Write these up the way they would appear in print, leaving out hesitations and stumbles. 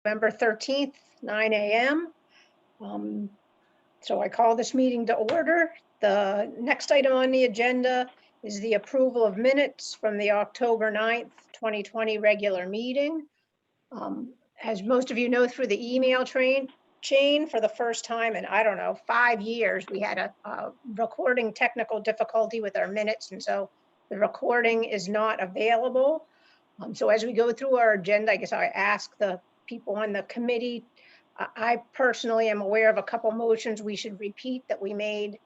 November 13th, 9 a.m. So I call this meeting to order. The next item on the agenda is the approval of minutes from the October 9th, 2020 regular meeting. As most of you know, through the email chain for the first time in, I don't know, 5 years, we had a recording technical difficulty with our minutes, and so the recording is not available. So as we go through our agenda, I guess I ask the people on the committee. I personally am aware of a couple motions we should repeat that we made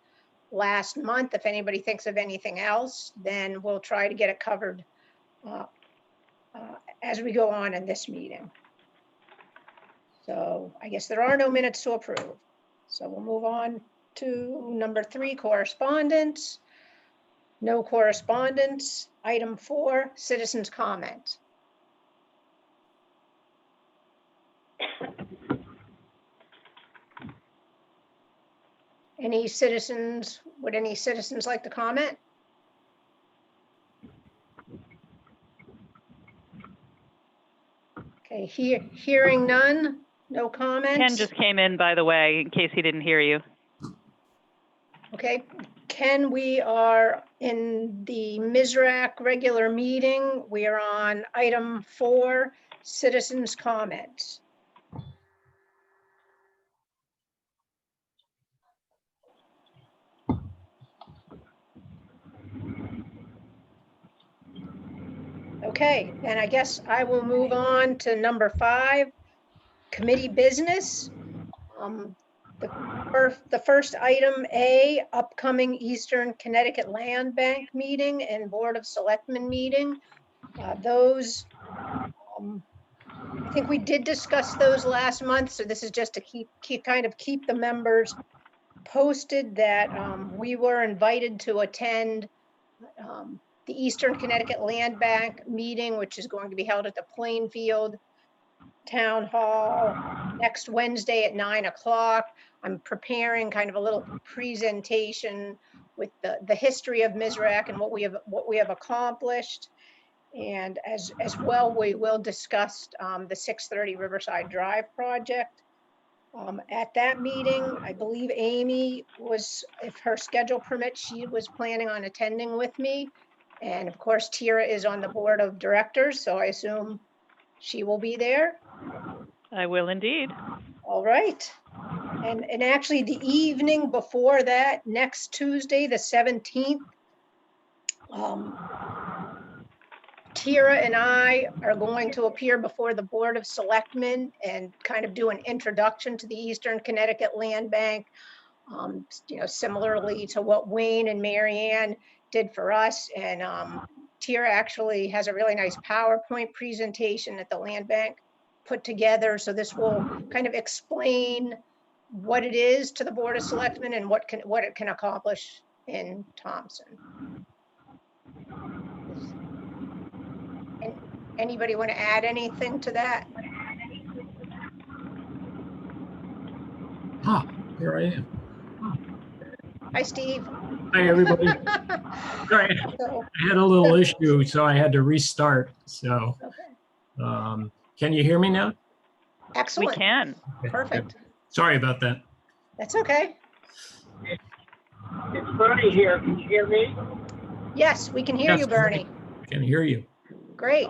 last month. If anybody thinks of anything else, then we'll try to get it covered as we go on in this meeting. So I guess there are no minutes to approve. So we'll move on to number 3, correspondence. No correspondence. Item 4, citizens' comment. Any citizens, would any citizens like to comment? Okay, hearing none, no comments. Ken just came in, by the way, in case he didn't hear you. Okay, Ken, we are in the MSRAC regular meeting. We are on item 4, citizens' comments. Okay, and I guess I will move on to number 5, committee business. The first item A, upcoming Eastern Connecticut Land Bank meeting and Board of Selectmen meeting. Those, I think we did discuss those last month, so this is just to keep the members posted that we were invited to attend the Eastern Connecticut Land Bank meeting, which is going to be held at the Plainfield Town Hall next Wednesday at 9 o'clock. I'm preparing kind of a little presentation with the history of MSRAC and what we have accomplished. And as well, we will discuss the 630 Riverside Drive project. At that meeting, I believe Amy was, if her schedule permits, she was planning on attending with me. And of course, Tira is on the board of directors, so I assume she will be there. I will indeed. All right. And actually the evening before that, next Tuesday, the 17th, Tira and I are going to appear before the Board of Selectmen and kind of do an introduction to the Eastern Connecticut Land Bank, similarly to what Wayne and Marianne did for us. And Tira actually has a really nice PowerPoint presentation that the Land Bank put together. So this will kind of explain what it is to the Board of Selectmen and what it can accomplish in Thompson. And anybody want to add anything to that? Here I am. Hi, Steve. Hi, everybody. Sorry, So, I had a little issue, so I had to restart. So, okay. Can you hear me now? Excellent. We can. Okay, Perfect. good. Sorry about that. That's okay. It's Bernie here. Can you hear me? Yes, we can hear Yes, you, Bernie. I can hear you. Great.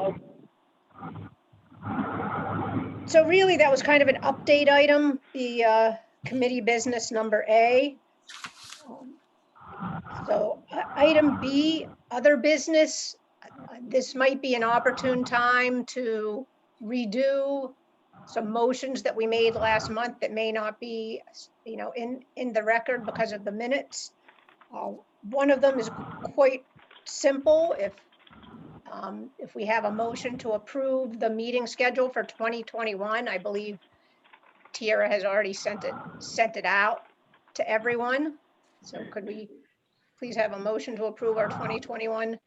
So really, that was kind of an update item, the committee business number A. So item B, other business. This might be an opportune time to redo some motions that we made last month that may not be, in the record because of the minutes. One of them is quite simple. If we have a motion to approve the meeting schedule for 2021, I believe Tira has already sent it out to everyone. So could we please have a motion to approve our 2021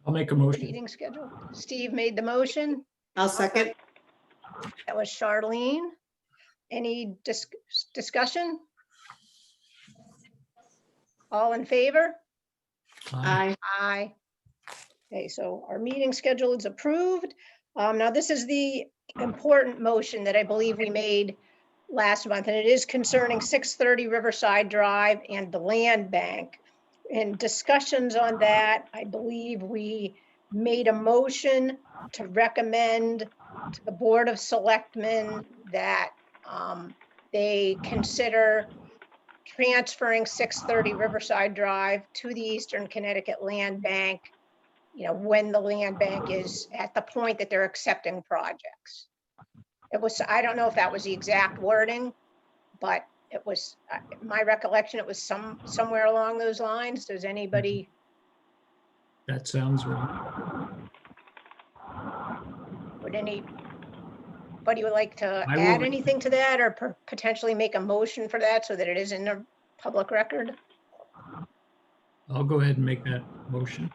I'll make a motion. meeting schedule? Steve made the motion. I'll second. That was Charlene. Any discussion? All in favor? Aye. Aye. Okay, so our meeting schedule is approved. Now this is the important motion that I believe we made last month, and it is concerning 630 Riverside Drive and the land bank. In discussions on that, I believe we made a motion to recommend to the Board of Selectmen that they consider transferring 630 Riverside Drive to the Eastern Connecticut Land Bank, when the land bank is at the point that they're accepting projects. It was, I don't know if that was the exact wording, but it was, my recollection, it was somewhere along those lines. Does anybody, That sounds right. would anybody would like to I add will- anything to that, or potentially make a motion for that so that it is in the public record? I'll go ahead and make that motion.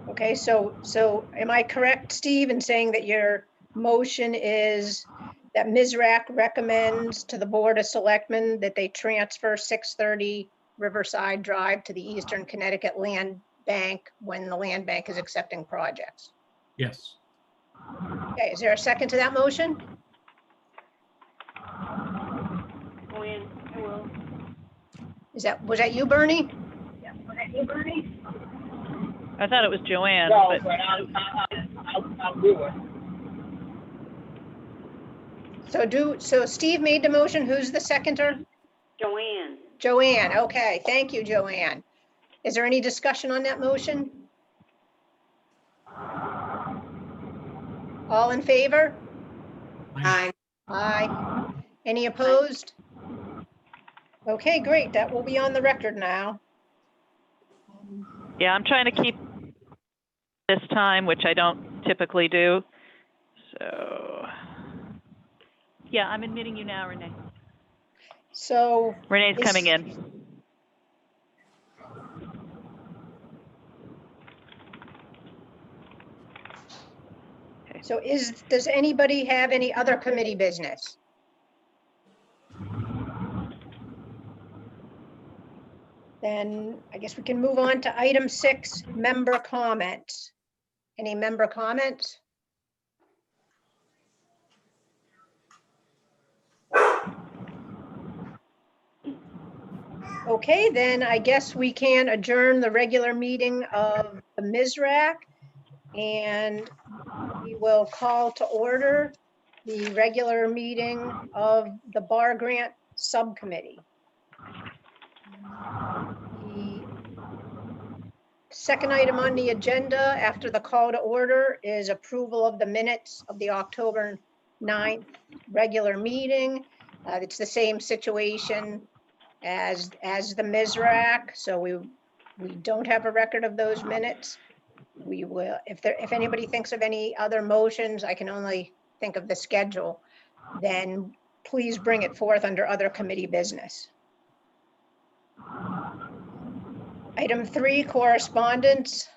Okay, so am I correct, Steve, in saying that your motion is that MSRAC recommends to the Board of Selectmen that they transfer 630 Riverside Drive to the Eastern Connecticut Land Bank when the land bank is accepting projects? Yes. Okay, is there a second to that motion? Joanne, I will. Was that you, Bernie? Yeah, was that you, Bernie? I thought it was Joanne, No, but but I'll do it. So Steve made the motion. Who's the seconder? Joanne. Joanne. Okay, thank you, Joanne. Is there any discussion on that motion? All in favor? Aye. Aye. Any opposed? Okay, great. That will be on the record now. yeah, I'm trying to keep this time, which I don't typically do. So, yeah, I'm admitting you now, Renee. So, Renee's Is- coming in. does anybody have any other committee business? Then I guess we can move on to item 6, member comments. Any member comments? Okay, then I guess we can adjourn the regular meeting of the MSRAC, and we will call to order the regular meeting of the Bar Grant Subcommittee. The second item on the agenda after the call to order is approval of the minutes of the October 9th regular meeting. It's the same situation as the MSRAC, so we don't have a record of those minutes. We will, if anybody thinks of any other motions, I can only think of the schedule, then please bring it forth under other committee business. Item 3, correspondence,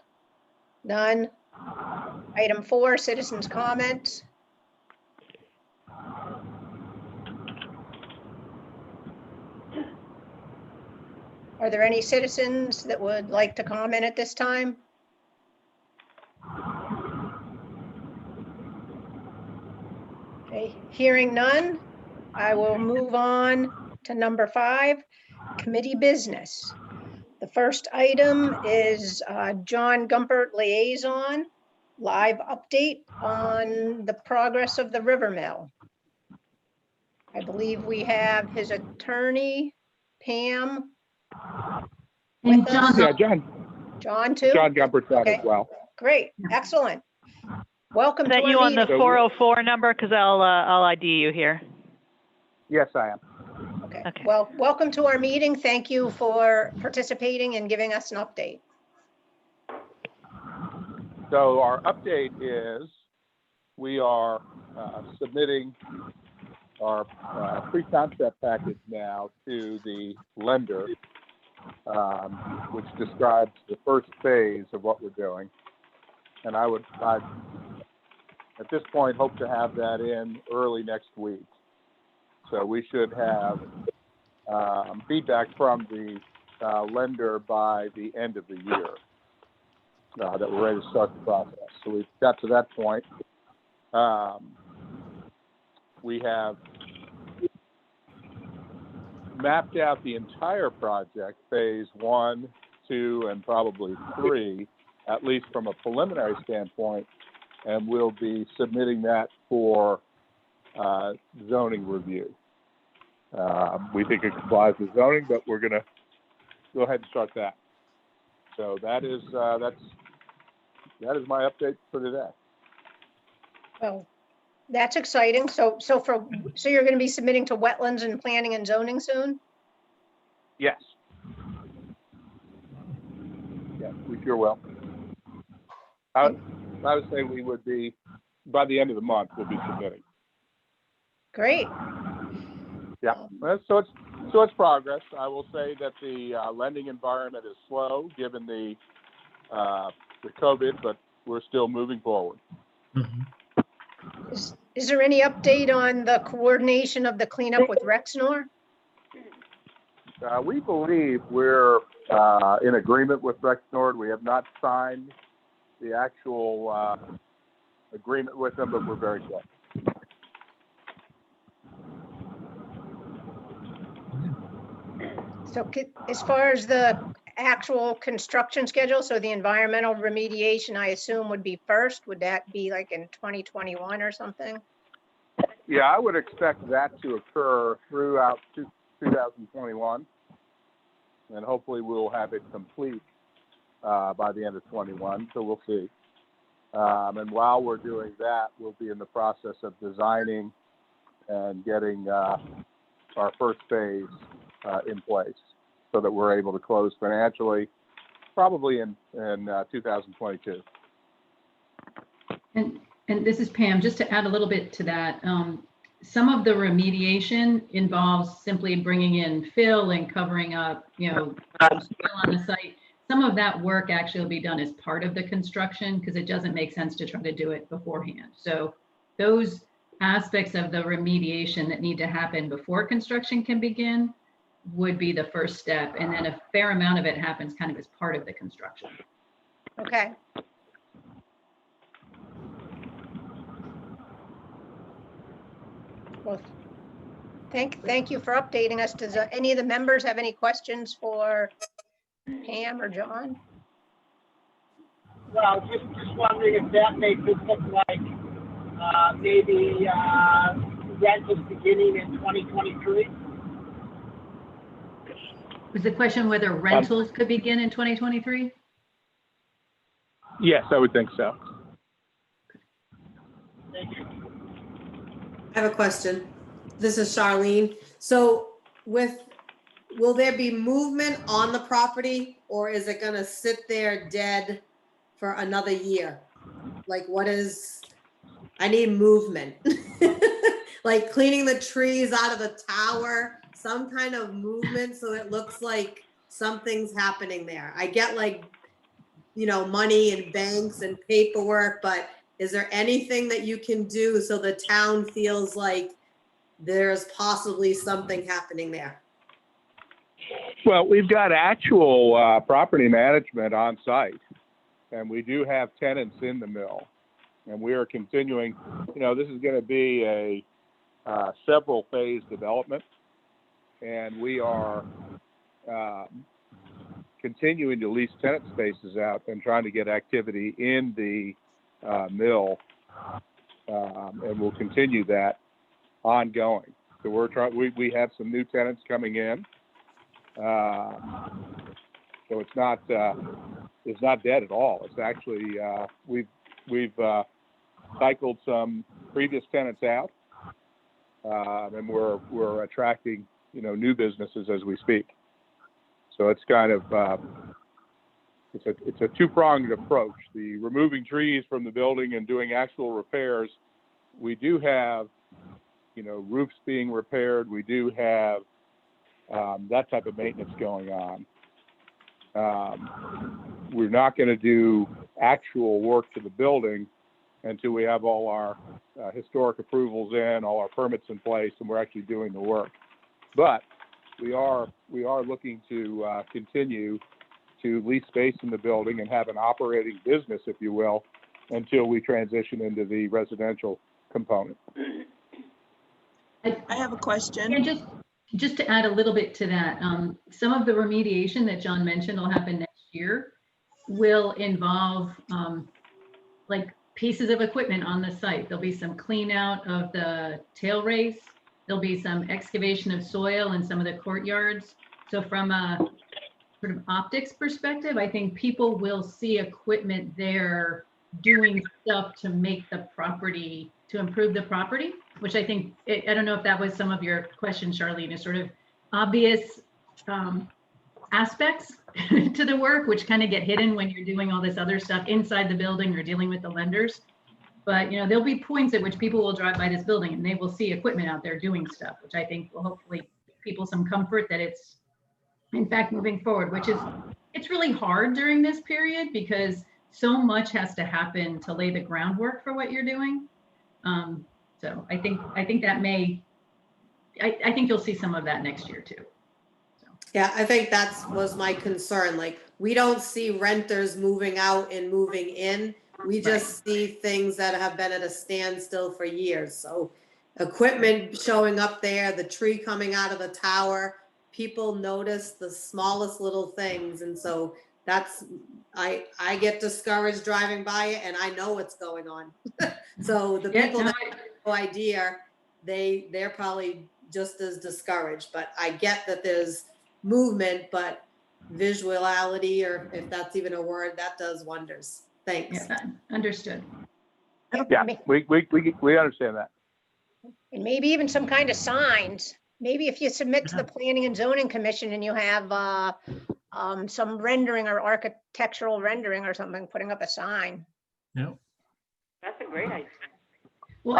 none. Item 4, citizens' comments. Are there any citizens that would like to comment at this time? Okay, hearing none, I will move on to number 5, committee business. The first item is John Gumpert liaison, live update on the progress of the River Mill. I believe we have his attorney, Pam, with us. Yeah, John Too? John Gumpert's on as Okay. well. Great, excellent. Welcome Is to that you our on the meeting. 404 number? Because I'll ID you here. Yes, I am. Okay, Okay. well, welcome to our meeting. Thank you for participating and giving us an update. So our update is we are submitting our pre-concept package now to the lender, which describes the first phase of what we're doing. And I at this point, hope to have that in early next week. So we should have feedback from the lender by the end of the year. that we're ready to start the process. So we've got to that point. We have mapped out the entire project, phase 1, 2, and probably 3, at least from a preliminary standpoint, and we'll be submitting that for zoning review. We think it complies with zoning, but we're going to go ahead and start that. So that is my update for today. Well, that's exciting. So you're going to be submitting to wetlands and planning and zoning soon? Yes. Yeah, we sure will. I would say we would be, by the end of the month, we'll be submitting. Great. Yeah, so it's progress. I will say that the lending environment is slow given the COVID, but we're still moving forward. Mhm. Is there any update on the coordination of the cleanup with Rexnor? We believe we're in agreement with Rexnor. We have not signed the actual agreement with them, but we're very close. So as far as the actual construction schedule, so the environmental remediation, I assume would be first. Would that be like in 2021 or something? Yeah, I would expect that to occur throughout 2021, and hopefully we'll have it complete by the end of 21, so we'll see. And while we're doing that, we'll be in the process of designing and getting our first phase in place so that we're able to close financially probably in 2022. And this is Pam, just to add a little bit to that. Some of the remediation involves simply bringing in fill and covering up, soil on the site. Some of that work actually will be done as part of the construction because it doesn't make sense to try to do it beforehand. So those aspects of the remediation that need to happen before construction can begin would be the first step. And then a fair amount of it happens kind of as part of the construction. Okay. Well, thank you for updating us. Does any of the members have any questions for Pam or John? Well, just wondering if that makes it look like maybe rentals beginning in 2023? Was the question whether rentals could begin in 2023? Yes, I would think so. Thank you. I have a question. This is Charlene. So will there be movement on the property or is it gonna sit there dead for another year? Like I need movement. Like cleaning the trees out of the tower, some kind of movement so it looks like something's happening there. I get money and banks and paperwork, but is there anything that you can do so the town feels like there's possibly something happening there? Well, we've got actual property management on site, and we do have tenants in the mill, and we are continuing. This is going to be a several phase development, and we are continuing to lease tenant spaces out and trying to get activity in the mill, and we'll continue that ongoing. So we have some new tenants coming in, so it's not dead at all. It's actually we've cycled some previous tenants out, and we're attracting new businesses as we speak. So it's kind of it's a two-pronged approach. The removing trees from the building and doing actual repairs. We do have roofs being repaired. We do have that type of maintenance going on. We're not going to do actual work to the building until we have all our historic approvals in, all our permits in place, and we're actually doing the work. But we are looking to continue to lease space in the building and have an operating business, if you will, until we transition into the residential component. I have a question. And just to add a little bit to that, some of the remediation that John mentioned will happen next year will involve like pieces of equipment on the site. There'll be some clean out of the tail race. There'll be some excavation of soil in some of the courtyards. So from a sort of optics perspective, I think people will see equipment there doing stuff to make the property, to improve the property, which I think, I don't know if that was some of your question, Charlene, is sort of obvious aspects to the work, which kind of get hidden when you're doing all this other stuff inside the building or dealing with the lenders. But, you know, there'll be points at which people will drive by this building and they will see equipment out there doing stuff, which I think will hopefully give people some comfort that it's in fact moving forward, which is, it's really hard during this period because so much has to happen to lay the groundwork for what you're doing. So I think that may, I think you'll see some of that next year too. So. Yeah, I think was my concern. Like, we don't see renters moving out and moving in. We just see things that have been at a standstill for years. So equipment showing up there, the tree coming out of the tower, people notice the smallest little things. And so that's, I get discouraged driving by it and I know what's going on. So the people that have no idea, they're probably just as discouraged, but I get that there's movement, but visuality, or if that's even a word, that does wonders. Thanks. Yeah, understood. Yeah, we understand that. And maybe even some kind of signs. Maybe if you submit to the Planning and Zoning Commission and you have some rendering or architectural rendering or something, putting up a sign. Yeah. That's a great idea. Well,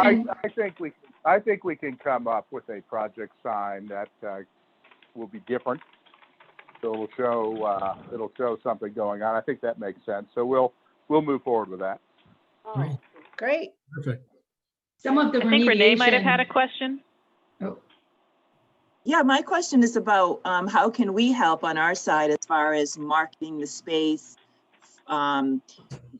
I think we can come up with a project sign that will be different. So it'll show something going on. I think that makes sense. So we'll move forward with that. Oh, Great. Perfect. some of the I think Renee might have had a remediation- question. Oh, Yeah, my question is about how can we help on our side as far as marketing the space?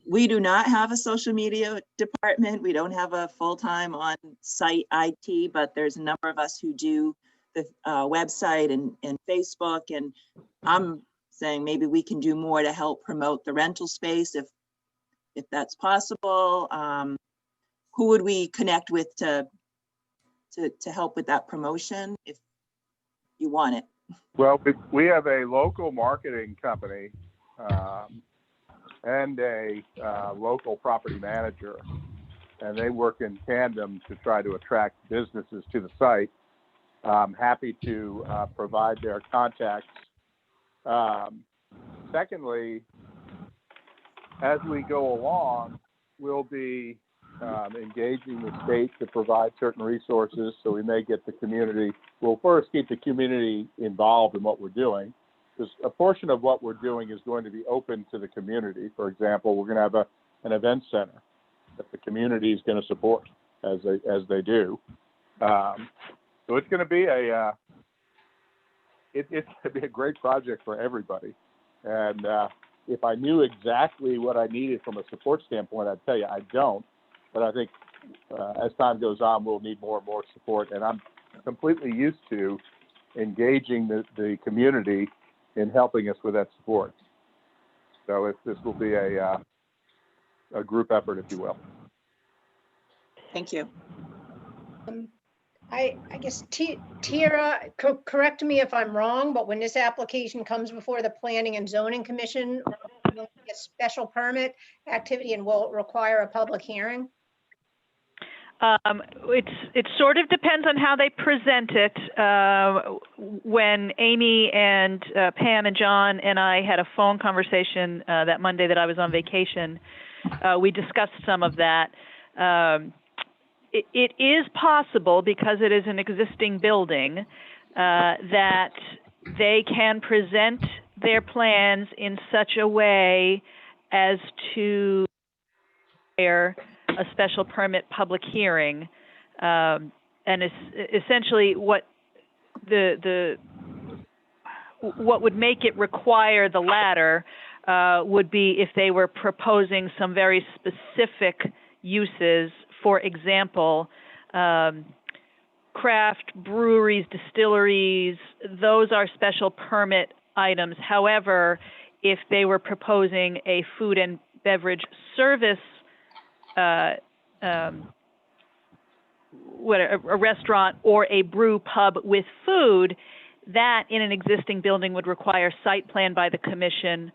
We do not have a social media department. We don't have a full-time on-site IT, but there's a number of us who do the website and Facebook. And I'm saying maybe we can do more to help promote the rental space if that's possible. Who would we connect with to help with that promotion if you want it? Well, we have a local marketing company and a local property manager, and they work in tandem to try to attract businesses to the site. I'm happy to provide their contacts. Secondly, as we go along, we'll be engaging the state to provide certain resources, so we may get the community. We'll first keep the community involved in what we're doing, because a portion of what we're doing is going to be open to the community. For example, we're going to have an event center that the community is going to support as they do. So it's going to be it's going to be a great project for everybody. And if I knew exactly what I needed from a support standpoint, I'd tell you I don't. But I think as time goes on, we'll need more and more support. And I'm completely used to engaging the community in helping us with that support. So this will be a group effort, if you will. Thank you. I guess Tara, correct me if I'm wrong, but when this application comes before the Planning and Zoning Commission, will it be a special permit activity and will it require a public hearing? It sort of depends on how they present it. When Amy and Pam and John and I had a phone conversation that Monday that I was on vacation, we discussed some of that. It is possible, because it is an existing building, that they can present their plans in such a way as to require a special permit public hearing. And essentially what what would make it require the latter would be if they were proposing some very specific uses. For example, craft breweries, distilleries, those are special permit items. However, if they were proposing a food and beverage service, a restaurant or a brew pub with food, that in an existing building would require site plan by the commission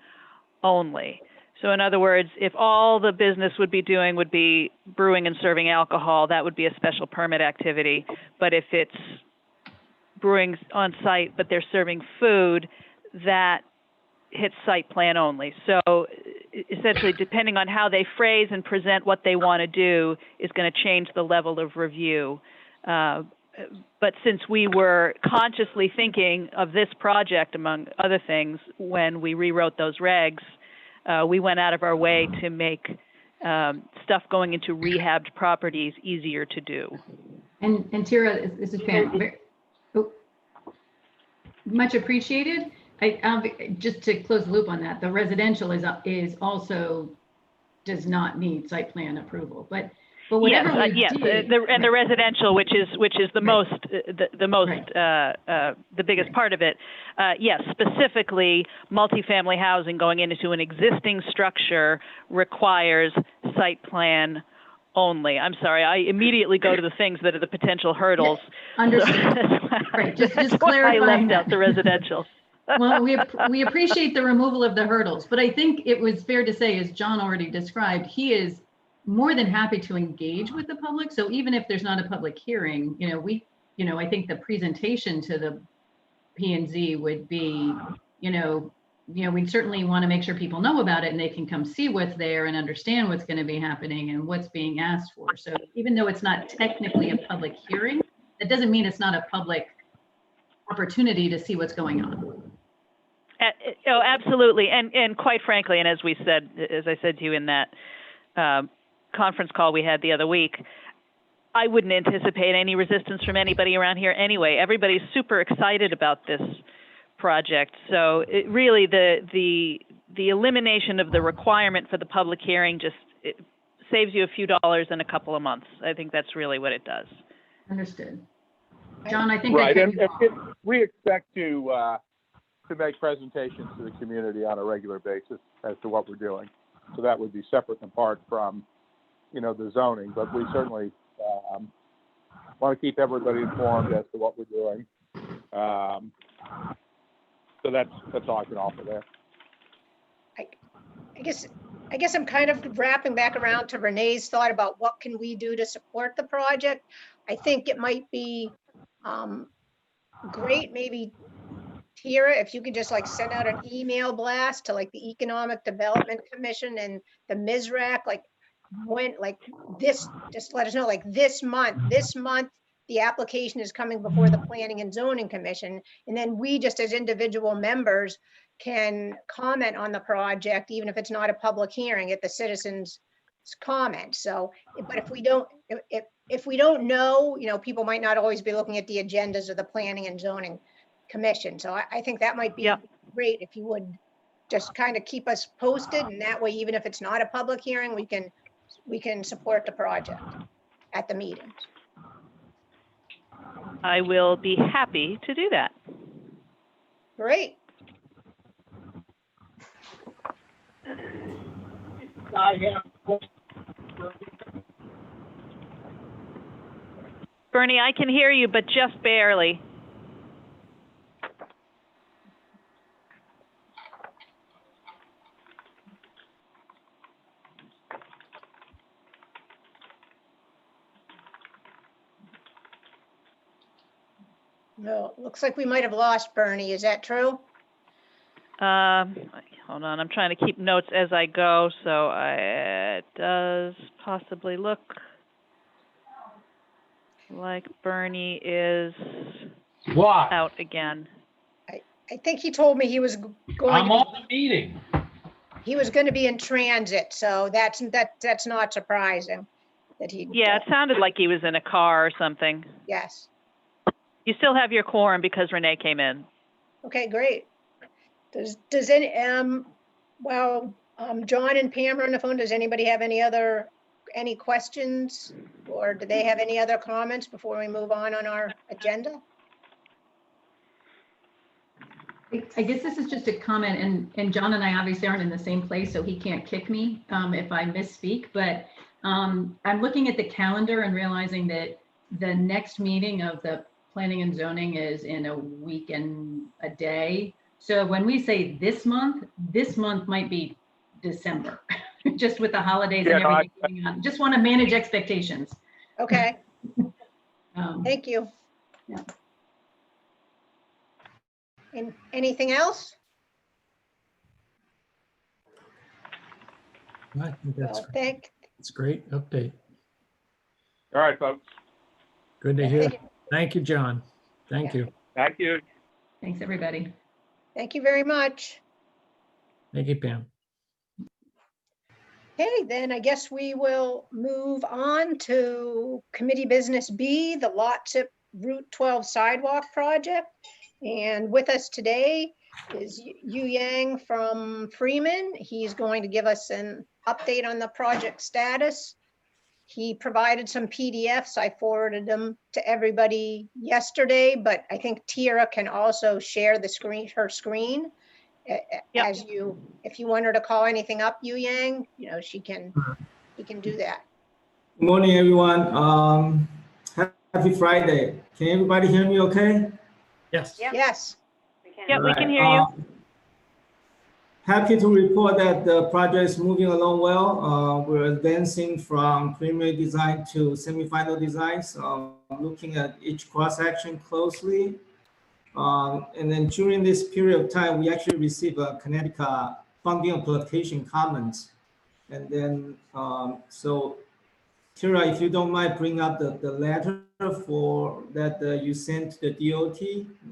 only. So in other words, if all the business would be doing would be brewing and serving alcohol, that would be a special permit activity. But if it's brewing on site, but they're serving food, that hits site plan only. So essentially, depending on how they phrase and present what they want to do is going to change the level of review. But since we were consciously thinking of this project, among other things, when we rewrote those regs, we went out of our way to make stuff going into rehabbed properties easier to do. And Tara, this is Pam. Much appreciated. Just to close the loop on that, the residential is also does not need site plan approval, but whatever we did, the residential, which is the most the biggest part of it. Yes, specifically, multifamily housing going into an existing structure requires site plan only. I'm sorry, I immediately go to the things that are the potential hurdles. Yeah, understood. Right, just clarifying. I left out the residential. Well, we appreciate the removal of the hurdles, but I think it was fair to say, as John already described, he is more than happy to engage with the public. So even if there's not a public hearing, I think the presentation to the P&Z would be, we'd certainly want to make sure people know about it and they can come see what's there and understand what's going to be happening and what's being asked for. So even though it's not technically a public hearing, that doesn't mean it's not a public opportunity to see what's going on. Oh, absolutely. And quite frankly, and as I said to you in that conference call we had the other week, I wouldn't anticipate any resistance from anybody around here anyway. Everybody's super excited about this project. So really the elimination of the requirement for the public hearing just saves you a few dollars in a couple of months. I think that's really what it does. Understood. John, I think right, and we expect to make presentations to the community on a regular basis as to what we're doing. So that would be separate and apart from, the zoning, but we certainly want to keep everybody informed as to what we're doing. So that's all I can offer there. I guess I'm kind of wrapping back around to Renee's thought about what can we do to support the project. I think it might be great, maybe Tara, if you could just send out an email blast to the Economic Development Commission and the MSRAC, just let us know, this month, the application is coming before the Planning and Zoning Commission. And then we just as individual members can comment on the project, even if it's not a public hearing, at the citizens' comment. So, but if we don't know, people might not always be looking at the agendas of the Planning and Zoning Commission. So I think that might be great if you would just kind of keep us posted, and that way, even if it's not a public hearing, we can support the project at the meetings. I will be happy to do that. Great. Bernie, I can hear you, but just barely. No, looks like we might have lost Bernie. Is that true? Hold on, I'm trying to keep notes as I go, so it does possibly look like Bernie is out again. I think he told me he was going. I'm on the meeting. He was going to be in transit, so that's not surprising that he. Yeah, it sounded like he was in a car or something. Yes. You still have your quorum because Renee came in. Okay, great. Does any, John and Pam are on the phone. Does anybody have any questions? Or do they have any other comments before we move on our agenda? I guess this is just a comment, and John and I obviously aren't in the same place, so he can't kick me if I misspeak, but I'm looking at the calendar and realizing that the next meeting of the planning and zoning is in a week and a day. So when we say this month might be December, just with the holidays and everything going on. Just want to manage expectations. Okay, thank you. Yeah. And anything else? I think that's, Well, thank, that's a great update. All right, folks. Good to hear. Thank you, John. Thank you. Thank you. Thanks, everybody. thank you very much. Thank you, Pam. Okay, then I guess we will move on to committee business B, the Lot Tip Route 12 sidewalk project. And with us today is Yu Yang from Freeman. He's going to give us an update on the project status. He provided some PDFs. I forwarded them to everybody yesterday, but I think Tira can also share the screen, her screen. Yep. As if you want her to call anything up, Yu Yang, he can do that. Good morning, everyone. Happy Friday. Can everybody hear me okay? Yes. Yeah. Yes, We can. Yep, we can hear you. Happy to report that the project is moving along well. We're advancing from preliminary design to semi-final designs, looking at each cross-section closely. And then during this period of time, we actually received a Connecticut funding application comments. And then, so Tira, if you don't mind, bring up the letter for that you sent to the DOT.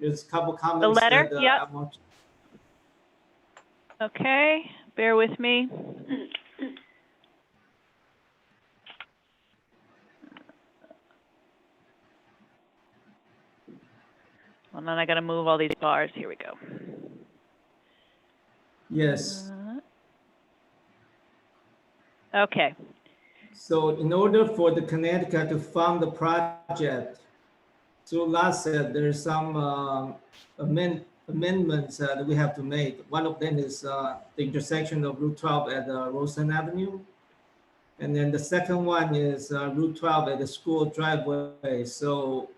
There's a couple comments. The letter? That, Yep. I want. Okay, bear with me. Well, then I got to move all these bars. Here we go. Yes. Okay. So in order for the Connecticut to fund the project, through LACET, there's some amendments that we have to make. One of them is the intersection of Route 12 at Rosen Avenue. And then the second one is Route 12 at the school driveway. So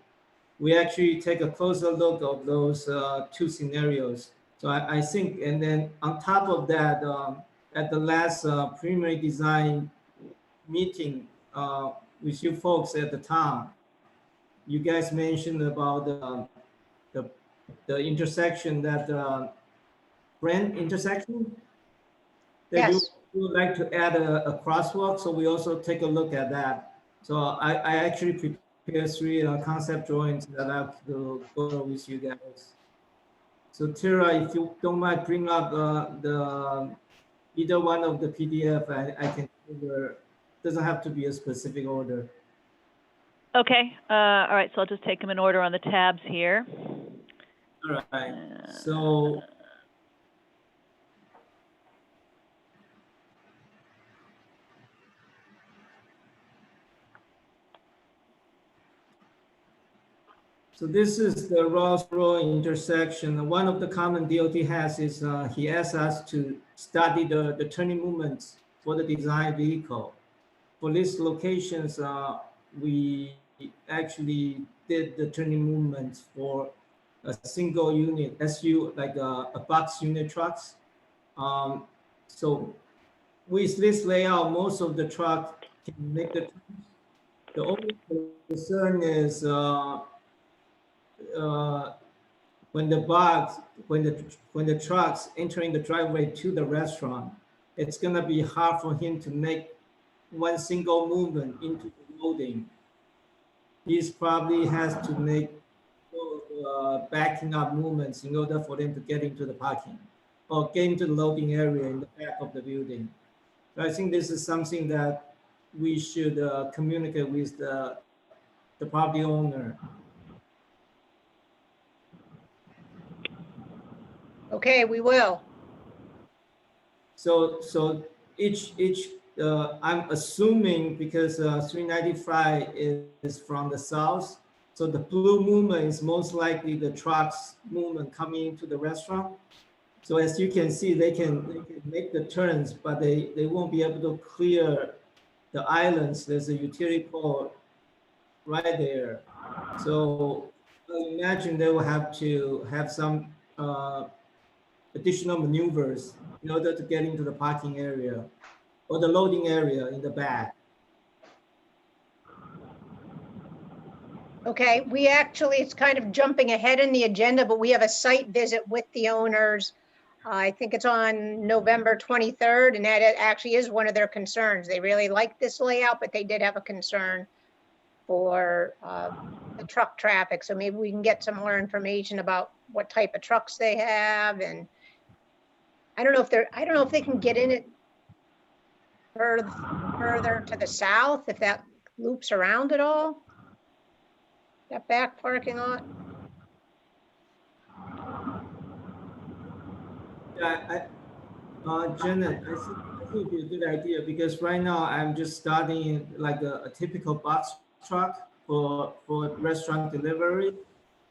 we actually take a closer look of those two scenarios. So I think, and then on top of that, at the last preliminary design meeting with you folks at the town, you guys mentioned about the intersection, that Brent intersection, that yes. you would like to add a crosswalk. So we also take a look at that. So I actually prepared 3 concept drawings that I have to go over with you guys. So Tira, if you don't mind, bring up either one of the PDF. I can doesn't have to be a specific order. Okay. All right. So I'll just take them in order on the tabs here. All right. So this is the Rostral Intersection. One of the common DOT has is he asked us to study the turning movements for the design vehicle. For these locations, we actually did the turning movements for a single unit SU, like a box unit trucks. So with this layout, most of the truck can make the turns. The only concern is when the trucks entering the driveway to the restaurant, it's gonna be hard for him to make one single movement into the loading. He's probably has to make backing up movements in order for them to get into the parking or get into the loading area in the back of the building. So I think this is something that we should communicate with the property owner. Okay, we will. So each, I'm assuming because 395 is from the south, so the blue movement is most likely the trucks movement coming into the restaurant. So as you can see, they can make the turns, but they won't be able to clear the islands. There's a utility pole right there. So I imagine they will have to have some additional maneuvers in order to get into the parking area or the loading area in the back. Okay, we actually, it's kind of jumping ahead in the agenda, but we have a site visit with the owners. I think it's on November 23rd, and that actually is one of their concerns. They really like this layout, but they did have a concern for the truck traffic. So maybe we can get some more information about what type of trucks they have. And I don't know if they can get in it further to the south, if that loops around at all. That back parking lot. Yeah, Janet, I think it would be a good idea because right now I'm just starting like a typical box truck for restaurant delivery.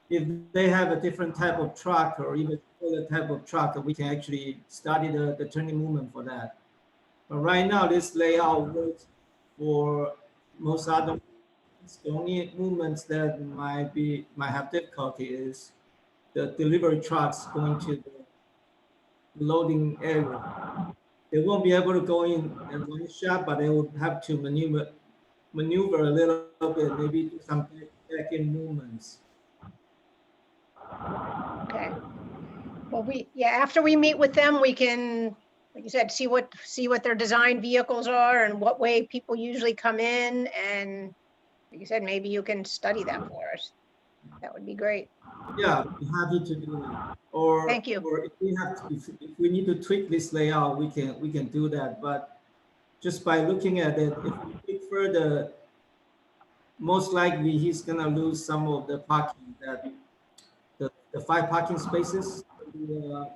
If they have a different type of truck or even other type of truck, we can actually study the turning movement for that. But right now, this layout works for most other. The only movements that might have difficulty is the delivery trucks going to the loading area. They won't be able to go in one shot, but they will have to maneuver a little bit, maybe do some back-end movements. Okay. Well, after we meet with them, we can, like you said, see what their design vehicles are and what way people usually come in. And like you said, maybe you can study that for us. That would be great. Yeah, I'd be happy to do that. Or, Thank you. or if we need to tweak this layout, we can do that. But just by looking at it, if we tweak further, most likely he's gonna lose some of the parking that the 5 parking spaces we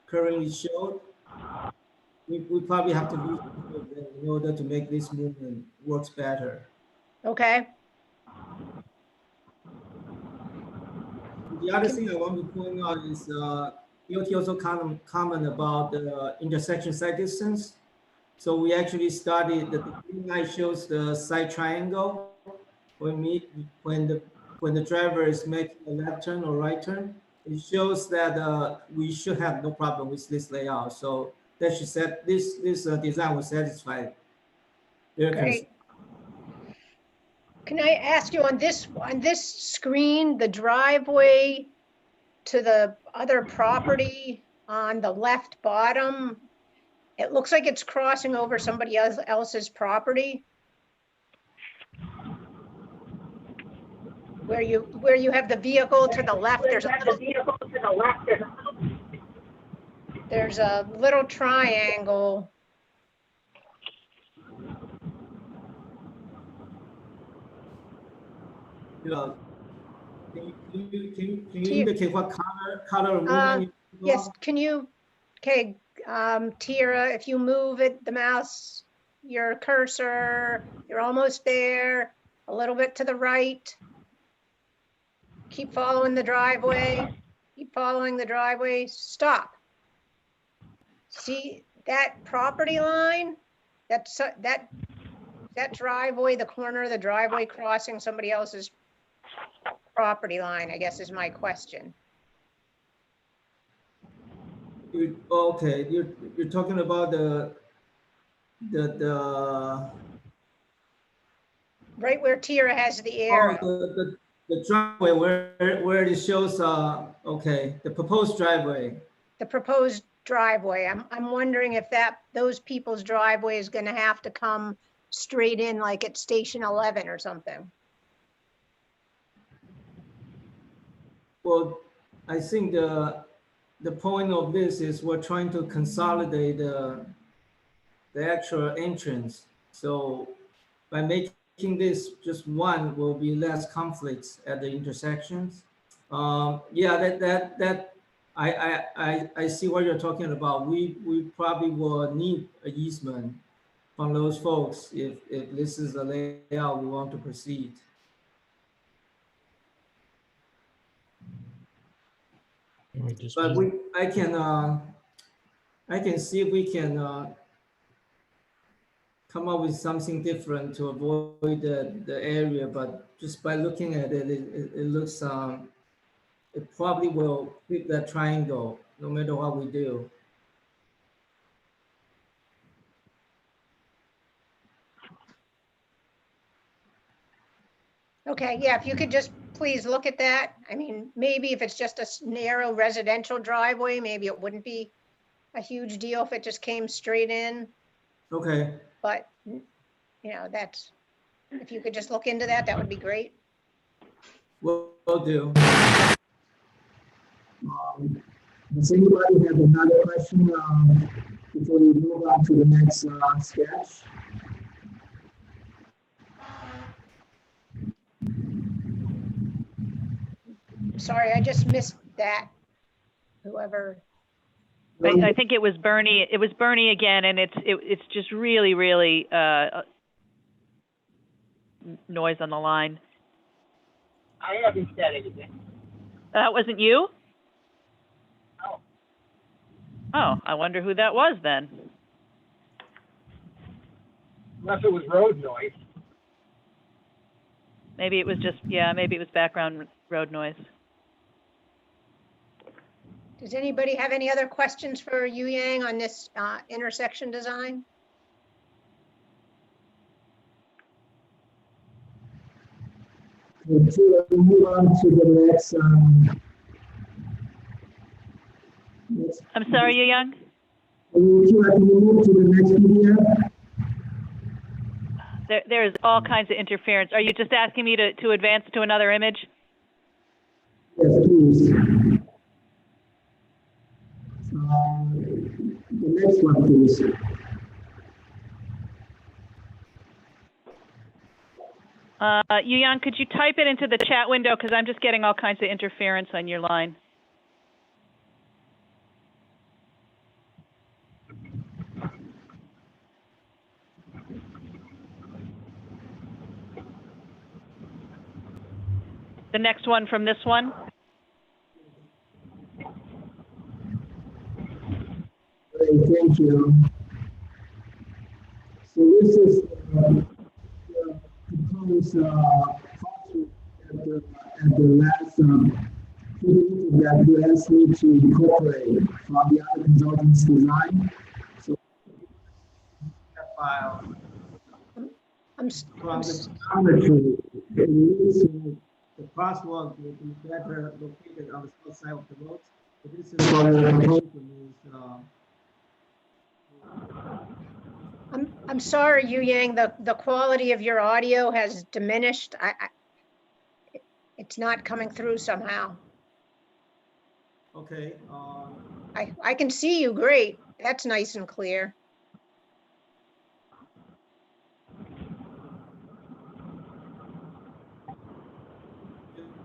currently showed. We probably have to lose them in order to make this movement works better. Okay. The other thing I want to point out is DOT also comment about the intersection side distance. So we actually studied the green light shows the side triangle when the driver is making a left turn or right turn. It shows that we should have no problem with this layout. So that should set this design will satisfy their concern. Great. Can I ask you on this screen, the driveway to the other property on the left bottom, it looks like it's crossing over somebody else's property. Where you have the vehicle to the left, there's a little triangle. Yeah. Can you indicate what color movement? Yes, can you, okay, Tira, if you move it, the mouse, your cursor, you're almost there, a little bit to the right. Keep following the driveway, stop. See that property line? That driveway, the corner of the driveway crossing somebody else's property line, I guess is my question. Okay, you're talking about the Right where Tira has the arrow. the driveway where it shows okay, the proposed driveway. The proposed driveway. I'm wondering if those people's driveway is gonna have to come straight in like at Station 11 or something. Well, I think the point of this is we're trying to consolidate the actual entrance. So by making this just one, will be less conflicts at the intersections. Yeah, that I see what you're talking about. We probably will need an easement from those folks if this is the layout we want to proceed. But I can see if we can come up with something different to avoid the area, but just by looking at it, it looks, it probably will fit that triangle no matter what we do. Okay, yeah, if you could just please look at that. I mean, maybe if it's just a narrow residential driveway, maybe it wouldn't be a huge deal if it just came straight in, Okay, but that's, if you could just look into that, that would be great. we'll do. Does anybody have another question before we move on to the next sketch? Sorry, I just missed that. Whoever, I think it was Bernie. It was Bernie again, and it's just really noise on the line. I haven't said anything. That wasn't you? No. Oh, I wonder who that was then. Unless it was road noise. Maybe it was just, yeah, maybe it was background road noise. does anybody have any other questions for Yu Yang on this intersection design? Let's move on to the next. I'm sorry, Yu Yang? Would you like to move to the next PDF? There's all kinds of interference. Are you just asking me to advance to another image? Yes, please. The next one, please. Yu Yang, could you type it into the chat window? Because I'm just getting all kinds of interference on your line. The next one from this one? Great, thank you. So this is proposed at the last meeting that you asked me to incorporate from the other consultant's design. So that file I'm from the geometry, it is the crosswalk will be better located on the south side of the road. So this is what the proposal is. I'm sorry, Yu Yang, the quality of your audio has diminished. It's not coming through somehow. Okay. I can see you great. That's nice and clear.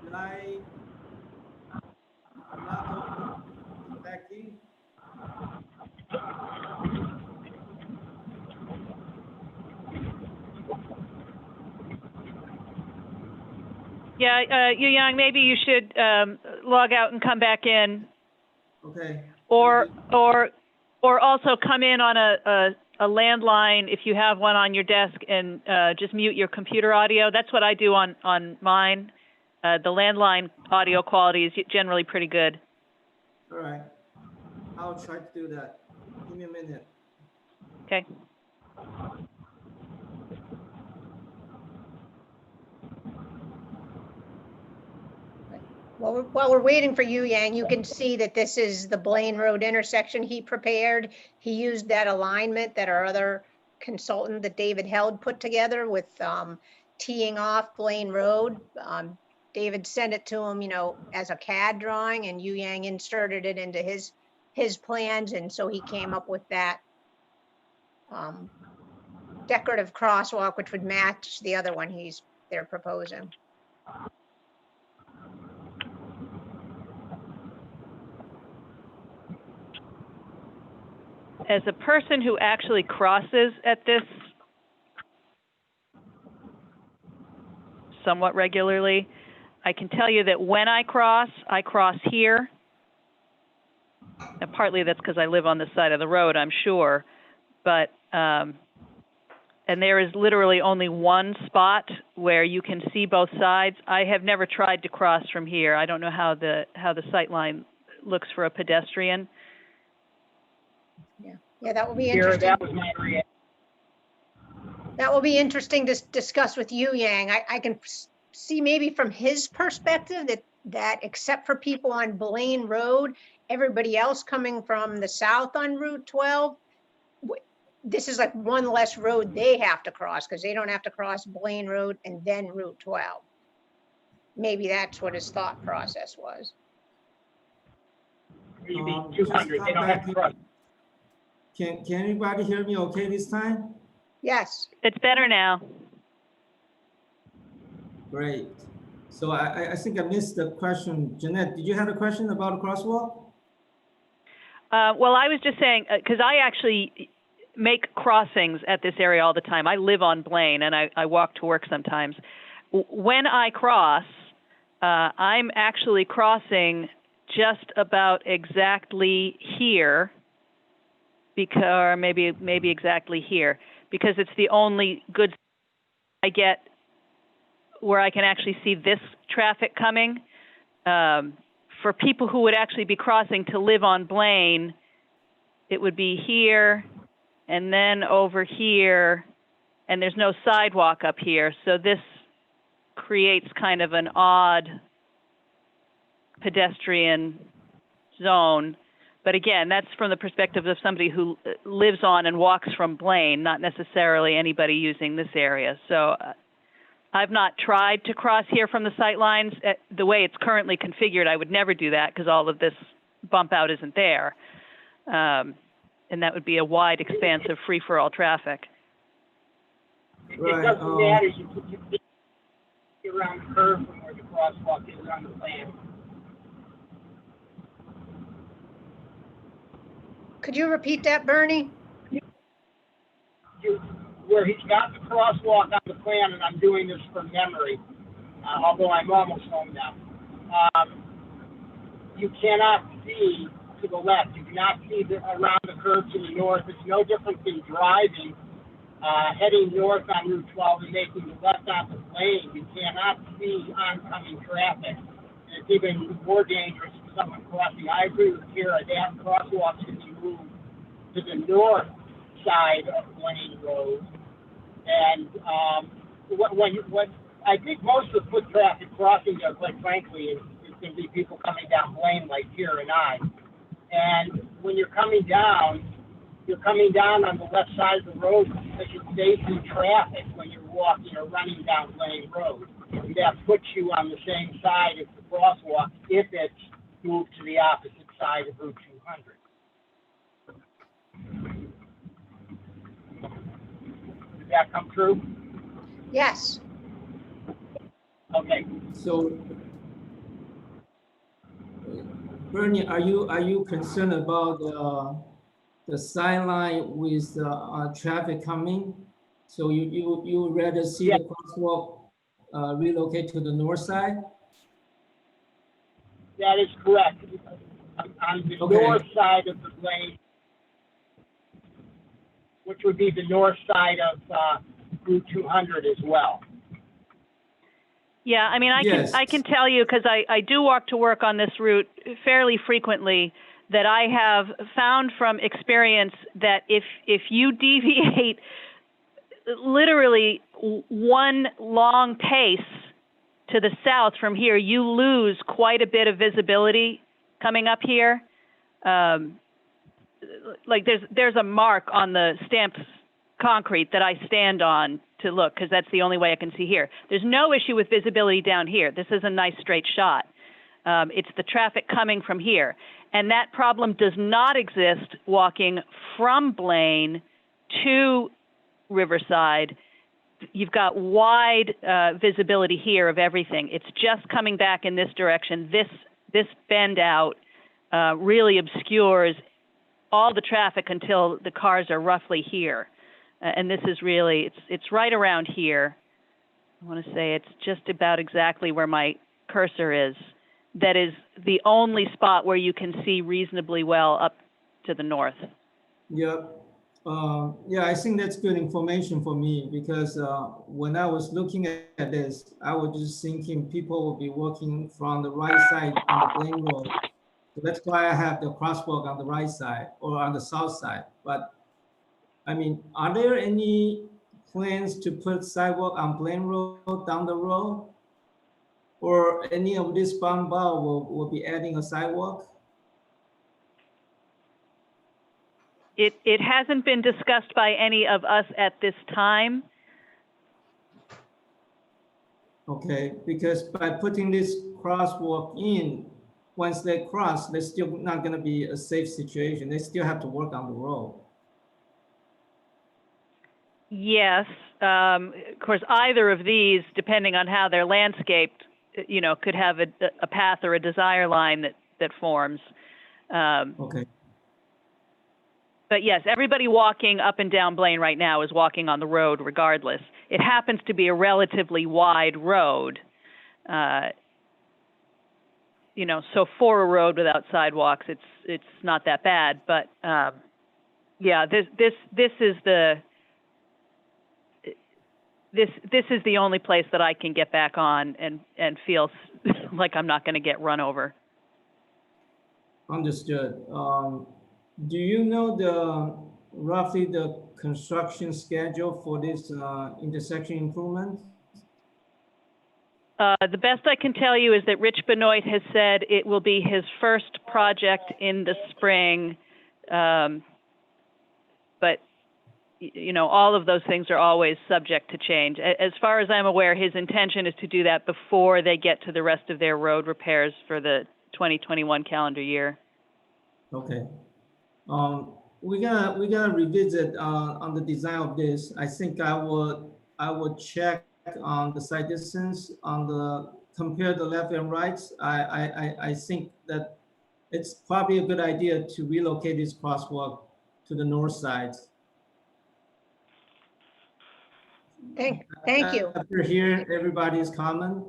Did I not go back in? Yeah, Yu Yang, maybe you should log out and come back in. Okay. Or also come in on a landline if you have one on your desk and just mute your computer audio. That's what I do on mine. The landline audio quality is generally pretty good. All right. I'll try to do that. Give me a minute. Okay. While we're waiting for Yu Yang, you can see that this is the Blaine Road intersection he prepared. He used that alignment that our other consultant, that David Held, put together with teeing off Blaine Road. David sent it to him, as a CAD drawing, and Yu Yang inserted it into his plans, and so he came up with that decorative crosswalk, which would match the other one they're proposing. as a person who actually crosses at this somewhat regularly, I can tell you that when I cross here. And partly that's because I live on this side of the road, I'm sure. But, and there is literally only one spot where you can see both sides. I have never tried to cross from here. I don't know how the sight line looks for a pedestrian. Yeah, that will be Here, interesting. that was my reaction. That will be interesting to discuss with you, Yang. I can see maybe from his perspective that except for people on Blaine Road, everybody else coming from the south on Route 12, this is like one less road they have to cross because they don't have to cross Blaine Road and then Route 12. Maybe that's what his thought process was. Maybe 200, they don't have to cross. Can anybody hear me okay this time? Yes. It's better now. Great. So I think I missed the question. Jeanette, did you have a question about a crosswalk? Well, I was just saying, because I actually make crossings at this area all the time. I live on Blaine, and I walk to work sometimes. When I cross, I'm actually crossing just about exactly here, or maybe exactly here, because it's the only good I get where I can actually see this traffic coming. For people who would actually be crossing to live on Blaine, it would be here and then over here, and there's no sidewalk up here. So this creates kind of an odd pedestrian zone. But again, that's from the perspective of somebody who lives on and walks from Blaine, not necessarily anybody using this area. So I've not tried to cross here from the sight lines. The way it's currently configured, I would never do that because all of this bump out isn't there. And that would be a wide expanse of free-for-all traffic. It doesn't matter, you get around the curve from where the crosswalk is on the plan. Could you repeat that, Bernie? Where he's got the crosswalk on the plan, and I'm doing this from memory, although I'm almost home now. You cannot see to the left. You cannot see around the curve to the north. It's no different than driving, heading north on Route 12 and making the left onto Blaine. You cannot see oncoming traffic. And it's even more dangerous for someone crossing. I agree with Kara, that crosswalk should be moved to the north side of Blaine Road. And what I think most of the foot traffic crossing there, quite frankly, is going to be people coming down Blaine like Kira and I. And when you're coming down on the left side of the road because you're facing traffic when you're walking or running down Blaine Road. And that puts you on the same side as the crosswalk if it's moved to the opposite side of Route 200. Did that come true? Yes. Okay. So, Bernie, are you concerned about the sideline with traffic coming? So you rather see the crosswalk relocate to the north side? That is correct. On the north side of the lane, which would be the north side of Route 200 as well. Yeah, I mean, I can tell you, because I do walk to work on this route fairly frequently, that I have found from experience that if you deviate literally one long pace to the south from here, you lose quite a bit of visibility coming up here. Like there's a mark on the stamped concrete that I stand on to look, because that's the only way I can see here. There's no issue with visibility down here. This is a nice straight shot. It's the traffic coming from here. And that problem does not exist walking from Blaine to Riverside. You've got wide visibility here of everything. It's just coming back in this direction. This bend out really obscures all the traffic until the cars are roughly here. And this is really, it's right around here. I want to say it's just about exactly where my cursor is. That is the only spot where you can see reasonably well up to the north. Yep. Yeah, I think that's good information for me because when I was looking at this, I was just thinking people will be walking from the right side on the Blaine Road. So that's why I have the crosswalk on the right side or on the south side. But I mean, are there any plans to put sidewalk on Blaine Road down the road? Or any of this bump bar will be adding a sidewalk? It hasn't been discussed by any of us at this time. Okay, because by putting this crosswalk in, once they cross, they're still not gonna be a safe situation. They still have to work on the road. Yes, of course, either of these, depending on how they're landscaped, you know, could have a path or a desire line that forms. Okay, But yes, everybody walking up and down Blaine right now is walking on the road regardless. It happens to be a relatively wide road. You know, so for a road without sidewalks, it's not that bad. But yeah, this is the only place that I can get back on and feel like I'm not going to get run over. understood. Do you know roughly the construction schedule for this intersection improvement? The best I can tell you is that Rich Benoit has said it will be his first project in the spring. But, you know, all of those things are always subject to change. As far as I'm aware, his intention is to do that before they get to the rest of their road repairs for the 2021 calendar year. Okay. We gotta revisit on the design of this. I think I would check on the side distance on compare the left and rights. I think that it's probably a good idea to relocate this crosswalk to the north side. Thank you. After hearing everybody's comment.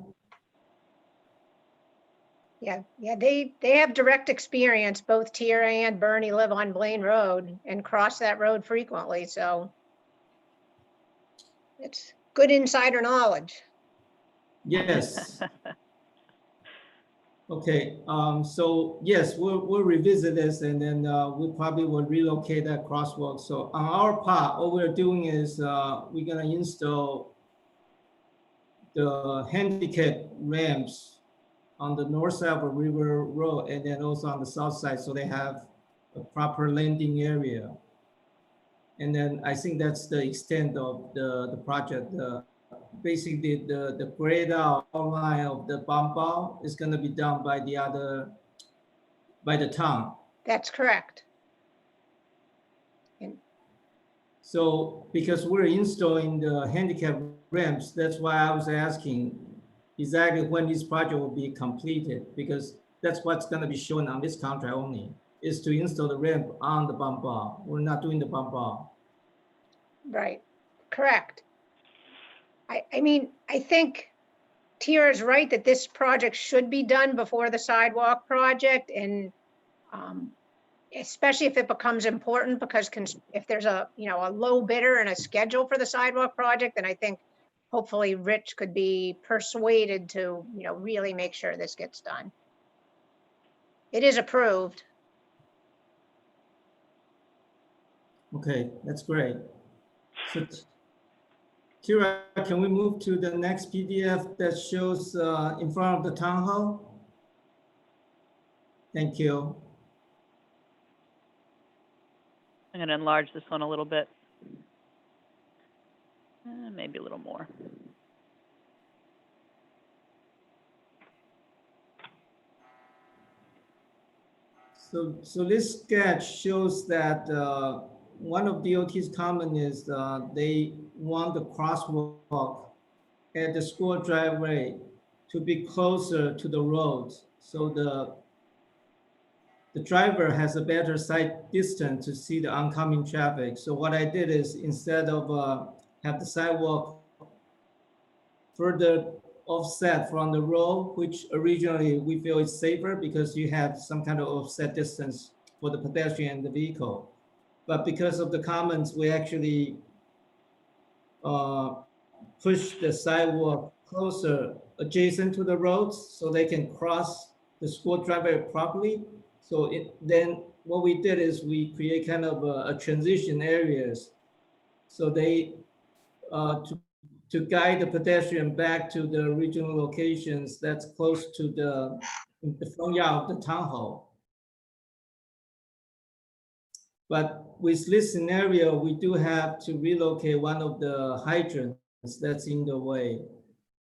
Yeah, they have direct experience. Both Tira and Bernie live on Blaine Road and cross that road frequently, so it's good insider knowledge. Yes. Okay, so yes, we'll revisit this and then we probably will relocate that crosswalk. So on our part, what we're doing is we're gonna install the handicap ramps on the north side of River Road and then also on the south side, so they have a proper landing area. And then I think that's the extent of the project. Basically, the grade outline of the bump out is going to be done by the town. That's correct. So because we're installing the handicap ramps, that's why I was asking exactly when this project will be completed, because that's what's going to be shown on this contract only, is to install the ramp on the bump out. We're not doing the bump out. Right, correct. I mean, I think Tira is right that this project should be done before the sidewalk project, and especially if it becomes important, because if there's a low bidder and a schedule for the sidewalk project, then I think hopefully Rich could be persuaded to really make sure this gets done. It is approved. Okay, that's great. So Kira, can we move to the next PDF that shows in front of the town hall? Thank you. I'm going to enlarge this one a little bit. Maybe a little more. So this sketch shows that one of DOT's comment is they want the crosswalk at the school driveway to be closer to the road. So the the driver has a better sight distance to see the oncoming traffic. So what I did is instead of have the sidewalk further offset from the road, which originally we feel is safer because you have some kind of offset distance for the pedestrian and the vehicle. But because of the comments, we actually push the sidewalk closer adjacent to the roads so they can cross the school driveway properly. So then what we did is we create kind of a transition areas. So they, to guide the pedestrian back to the original locations that's close to the front yard of the town hall. But with this scenario, we do have to relocate one of the hydrants that's in the way.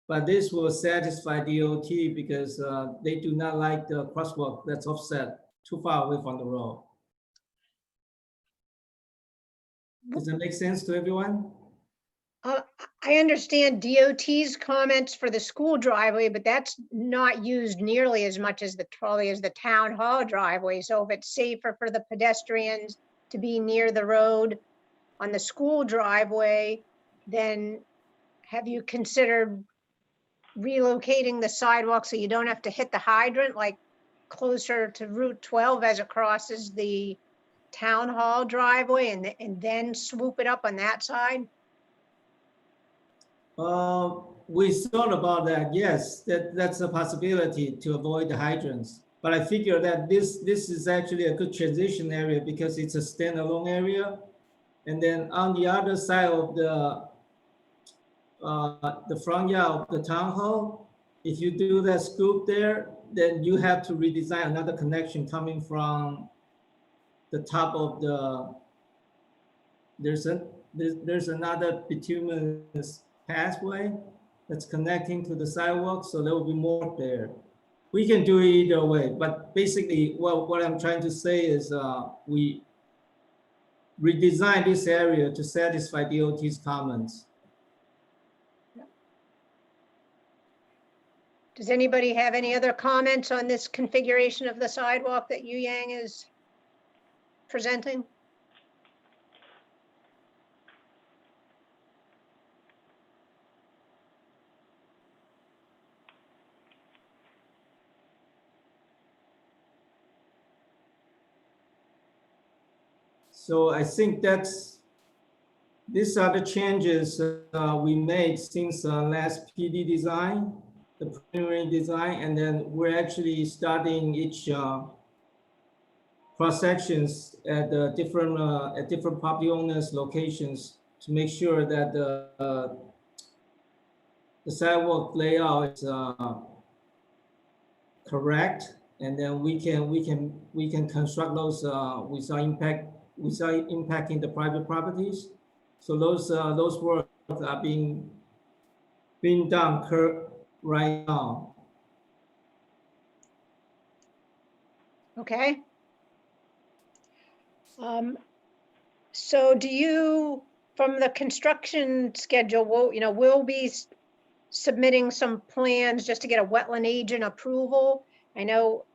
But this will satisfy DOT because they do not like the crosswalk that's offset too far away from the road. Does that make sense to everyone? I understand DOT's comments for the school driveway, but that's not used nearly as much as probably as the town hall driveway. So if it's safer for the pedestrians to be near the road on the school driveway, then have you considered relocating the sidewalk so you don't have to hit the hydrant, like closer to Route 12 as it crosses the town hall driveway and then swoop it up on that side? We thought about that. Yes, that's a possibility to avoid the hydrants. But I figure that this is actually a good transition area because it's a standalone area. And then on the other side of the front yard of the town hall, if you do that scoop there, then you have to redesign another connection coming from the top of the, there's another bituminous pathway that's connecting to the sidewalk, so there will be more there. We can do it either way, but basically what I'm trying to say is we redesign this area to satisfy DOT's comments. Does anybody have any other comments on this configuration of the sidewalk that Yu Yang is presenting? So I think these are the changes we made since last PD design, the preliminary design, and then we're actually starting each cross sections at different property owners' locations to make sure that the sidewalk layout is correct, and then we can construct those without impacting the private properties. So those works are being done right now. Okay. So do you, from the construction schedule, we'll be submitting some plans just to get a wetland agent approval. I know,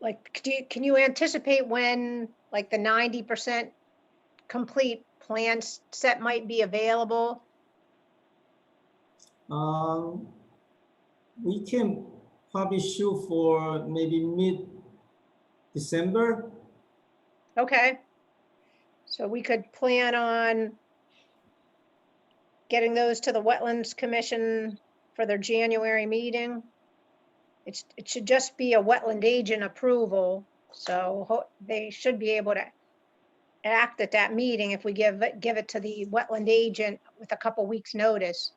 like, can you anticipate when, like, the 90% complete plan set might be available? We can probably shoot for maybe mid-December. Okay. So we could plan on getting those to the Wetlands Commission for their January meeting. It should just be a wetland agent approval, so they should be able to act at that meeting if we give it to the wetland agent with a couple weeks' notice.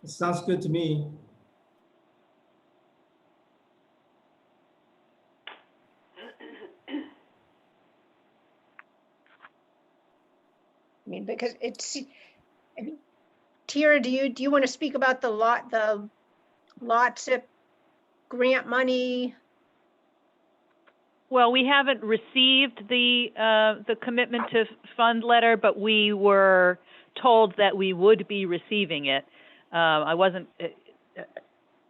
It sounds good to me. I mean, because Tira, do you want to speak about the lot SIP grant money? Well, we haven't received the commitment to fund letter, but we were told that we would be receiving it. I wasn't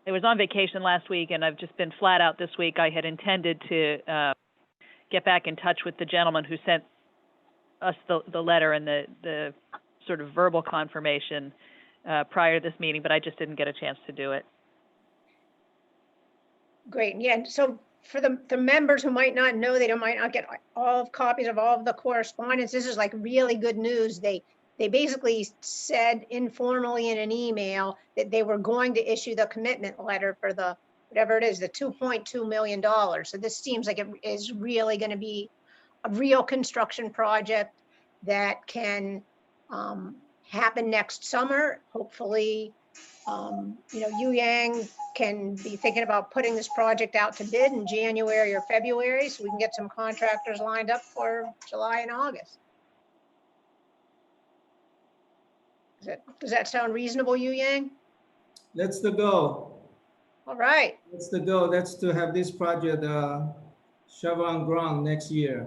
I was on vacation last week, and I've just been flat out this week. I had intended to get back in touch with the gentleman who sent us the letter and the sort of verbal confirmation prior to this meeting, but I just didn't get a chance to do it. Great. Yeah. And so for the members who might not know, might not get all copies of all of the correspondence, this is like really good news. They basically said informally in an email that they were going to issue the commitment letter for the, whatever it is, the $2.2 million. So this seems like it is really going to be a real construction project that can happen next summer. Hopefully, Yu Yang can be thinking about putting this project out to bid in January or February, so we can get some contractors lined up for July and August. Does that sound reasonable, Yu Yang? That's the goal. All right. That's the goal. That's to have this project shovel on ground next year.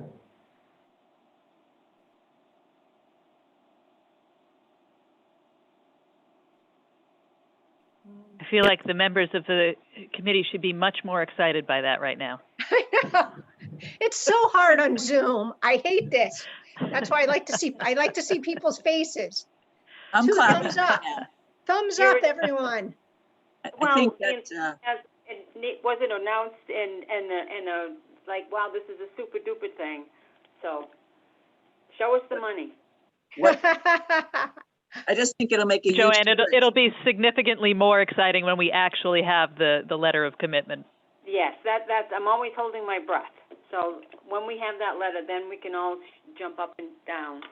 I feel like the members of the committee should be much more excited by that right now. I know. It's so hard on Zoom. I hate this. That's why I like to see people's faces. I'm 2 clapping. thumbs up. Thumbs Here up, it- everyone. I think that, it wasn't announced in a, like, wow, this is a super duper thing. So show us the money. I just think it'll make a huge Joanne, difference. it'll be significantly more exciting when we actually have the letter of commitment. Yes, that's, I'm always holding my breath. So when we have that letter, then we can all jump up and down.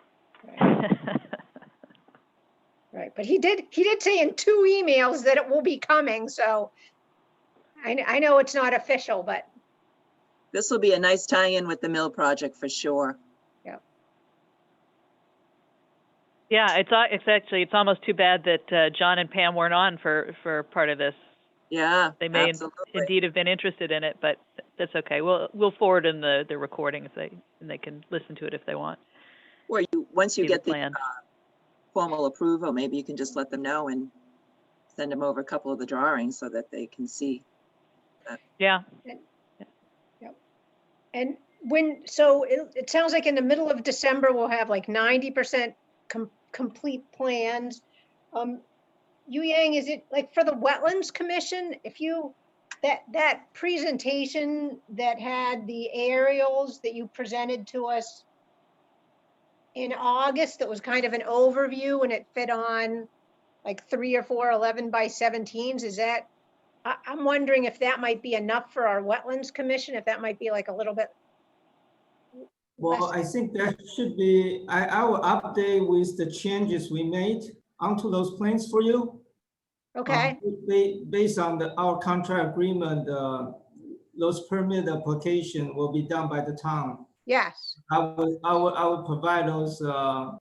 Right, but he did say in 2 emails that it will be coming, so I know it's not official, but This will be a nice tie-in with the mill project for sure. Yeah, it's almost too bad that John and Pam weren't on for part of this. Yeah, They may absolutely. indeed have been interested in it, but that's okay. We'll forward in the recording and they can listen to it if they want. Or once you See the get the plan. formal approval, maybe you can just let them know and send them over a couple of the drawings so that they can see. Yeah. and so it sounds like in the middle of December, we'll have like 90% complete plans. Yu Yang, is it like for the Wetlands Commission, if that presentation that had the aerials that you presented to us in August, that was kind of an overview and it fit on like 3 or 4 11 by 17s, is that, I'm wondering if that might be enough for our Wetlands Commission, if that might be like a little bit. Well, I think that should be, I will update with the changes we made onto those plans for you. Okay, Based on our contract agreement, those permit application will be done by the town. yes, I will provide those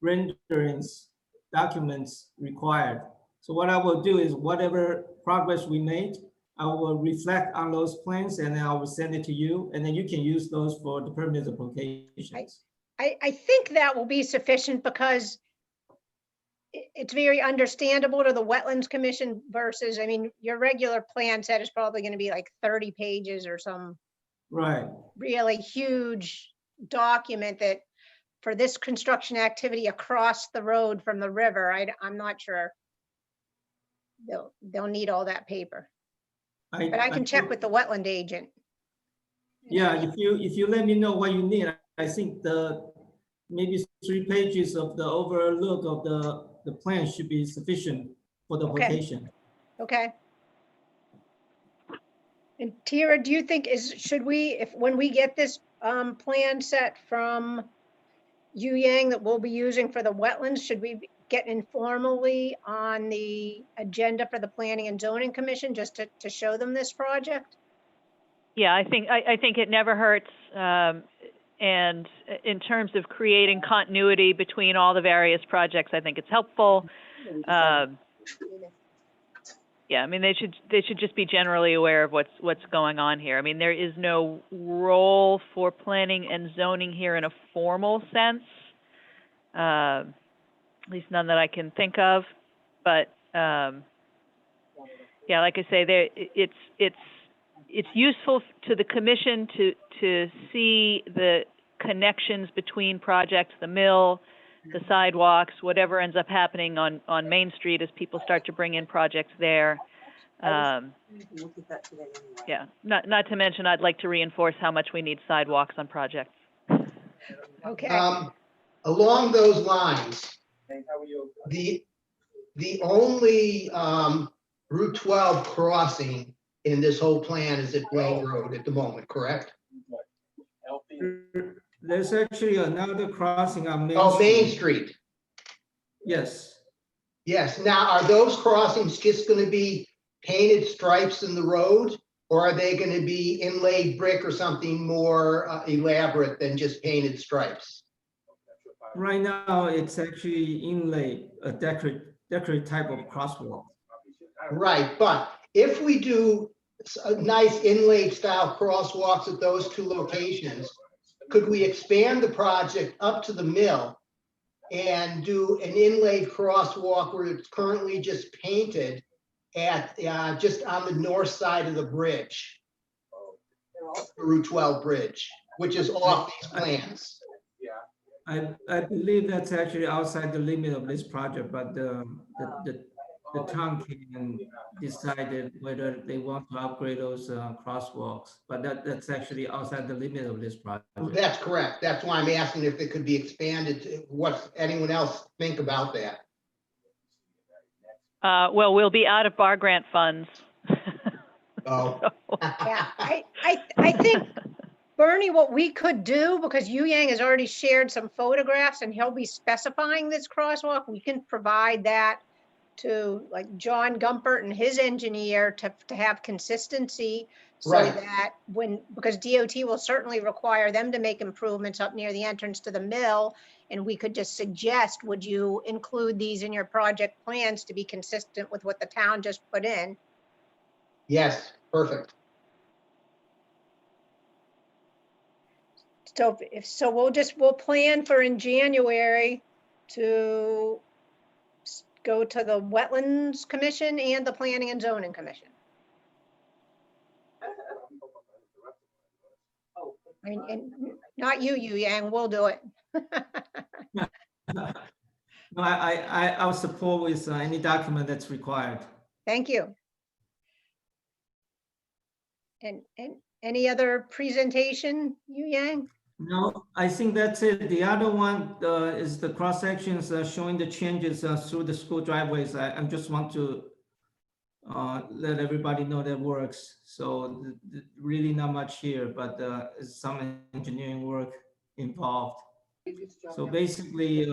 renderings documents required. So what I will do is whatever progress we made, I will reflect on those plans and then I will send it to you, and then you can use those for the permit applications. I think that will be sufficient because it's very understandable to the Wetlands Commission versus, I mean, your regular plan set is probably going to be like 30 pages or some Right. really huge document that for this construction activity across the road from the river, I'm not sure they'll need all that paper. But I can check with the wetland agent. Yeah, if you let me know what you need, I think maybe 3 pages of the overlook of the plan should be sufficient for the Okay. application. Okay. And Tira, do you think should we, when we get this plan set from Yu Yang that we'll be using for the wetlands, should we get informally on the agenda for the Planning and Zoning Commission just to show them this project? Yeah, I think it never hurts. And in terms of creating continuity between all the various projects, I think it's helpful. Yeah, I mean, they should just be generally aware of what's going on here. I mean, there is no role for planning and zoning here in a formal sense, at least none that I can think of. But Yeah, like I say, it's useful to the commission to see the connections between projects, the mill, the sidewalks, whatever ends up happening on Main Street as people start to bring in projects there. Yeah, not to mention, I'd like to reinforce how much we need sidewalks on projects. Okay. Along those lines, the only Route 12 crossing in this whole plan is at Blaine Road at the moment, correct? There's actually another crossing on Main Oh, Main Street. Street. Yes. Yes. Now, are those crossings just going to be painted stripes in the road? Or are they going to be inlaid brick or something more elaborate than just painted stripes? Right now, it's actually inlaid, a decorative type of crosswalk. Right, but if we do a nice inlaid style crosswalks at those two locations, could we expand the project up to the mill and do an inlaid crosswalk where it's currently just painted at just on the north side of the bridge, the Route 12 bridge, which is off these plans? I believe that's actually outside the limit of this project, but the town can decide whether they want to upgrade those crosswalks. But that's actually outside the limit of this project. That's correct. That's why I'm asking if it could be expanded. What anyone else think about that? Well, we'll be out of bar grant funds. Oh. Yeah, I think, Bernie, what we could do, because Yu Yang has already shared some photographs and he'll be specifying this crosswalk, we can provide that to like John Gumpert and his engineer to have consistency. So Right. that because DOT will certainly require them to make improvements up near the entrance to the mill. And we could just suggest, would you include these in your project plans to be consistent with what the town just put in? Yes, perfect. So we'll plan for in January to go to the Wetlands Commission and the Planning and Zoning Commission. I mean, and not you, Yu Yang, we'll do it. No, I'll support with any document that's required. Thank you. And any other presentation, Yu Yang? No, I think that's it. The other one is the cross sections showing the changes through the school driveways. I just want to let everybody know that works. So really not much here, but some engineering work involved. So basically,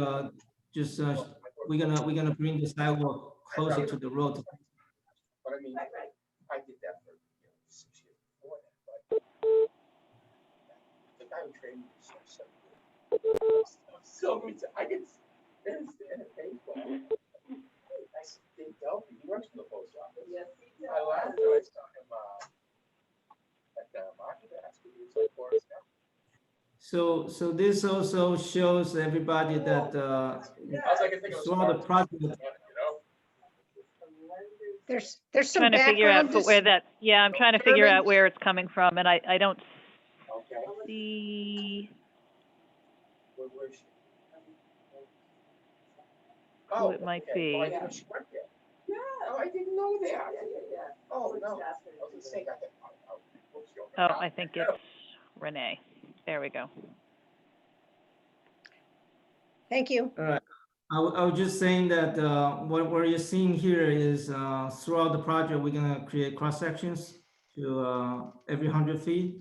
just we're gonna bring the sidewalk closer to the road. But I mean, I did that for 6 years before that, but the guy who trained me was so good. So I didn't stand at baseball. I didn't tell him, he works for the post office. Yes, I laughed when I saw him at the market basket. He was like Forrest Gump. So this also shows everybody that throughout the project. There's some Trying to figure out background. where that, yeah, I'm trying to figure out where it's coming from, and I don't Okay. see. Where is she? Who it might okay. Well, I be. didn't know she went there. Yeah. Oh, I didn't know that. Oh, no. I was gonna say, Oh, I think it's Renee. There we go. Thank you. All right. I was just saying that what you're seeing here is throughout the project, we're gonna create cross sections to every 100 feet,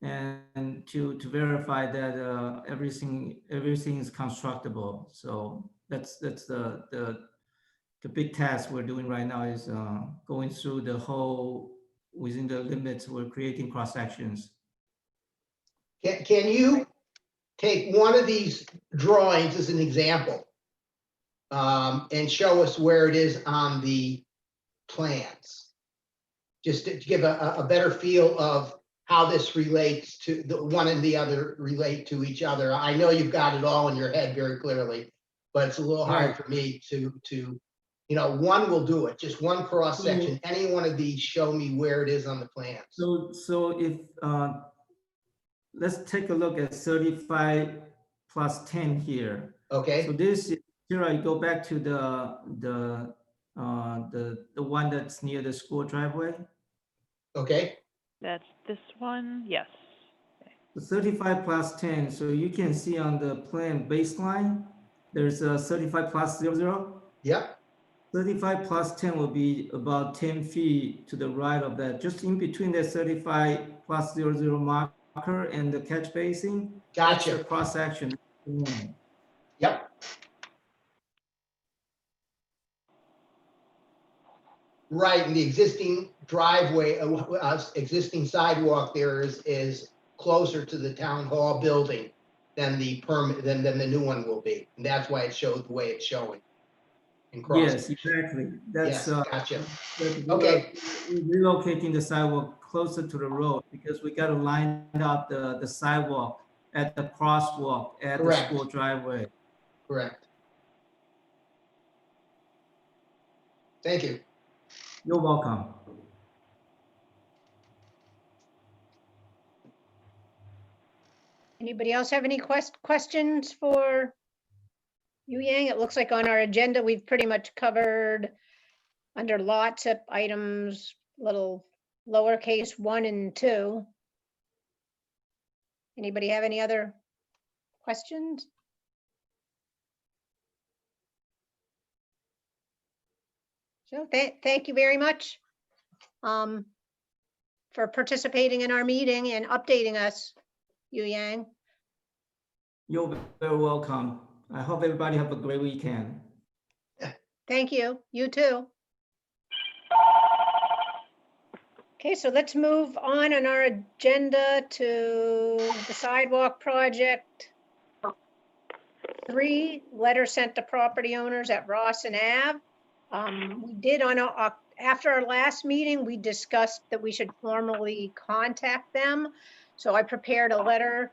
and to verify that everything is constructible. So that's the big task we're doing right now is going through the whole within the limits. We're creating cross sections. Can you take one of these drawings as an example and show us where it is on the plans? Just to give a better feel of how this relates to the one and the other relate to each other. I know you've got it all in your head very clearly, but it's a little hard for me to You know, one will do it, just one cross section. Any one of these, show me where it is on the plans. So if, let's take a look at 35 plus 10 here. Okay, So this, here I go back to the one that's near the school driveway. okay, That's this one, yes. The 35 plus 10, so you can see on the plan baseline, there's a 35 plus 00. yep, 35 plus 10 will be about 10 feet to the right of that, just in between the 35 plus 00 marker and the catch basin. That's the gotcha, cross section. yep. Right, and the existing driveway, existing sidewalk there is closer to the town hall building than the than the new one will be. And that's why it showed the way it's showing. In cross. Yes, exactly. That's Yes, gotcha. that Okay. we're relocating the sidewalk closer to the road because we got to line up the sidewalk at the crosswalk at Correct. the school driveway. Correct. Thank you. You're welcome. Anybody else have any questions for Yu Yang? It looks like on our agenda, we've pretty much covered under lots of items, little lowercase 1 and 2. Anybody have any other questions? So thank you very much for participating in our meeting and updating us, Yu Yang. You're very welcome. I hope everybody have a great weekend. Thank you. You too. Okay, so let's move on our agenda to the sidewalk project. 3, letter sent to property owners at Ross and Ave. We did after our last meeting, we discussed that we should formally contact them. So I prepared a letter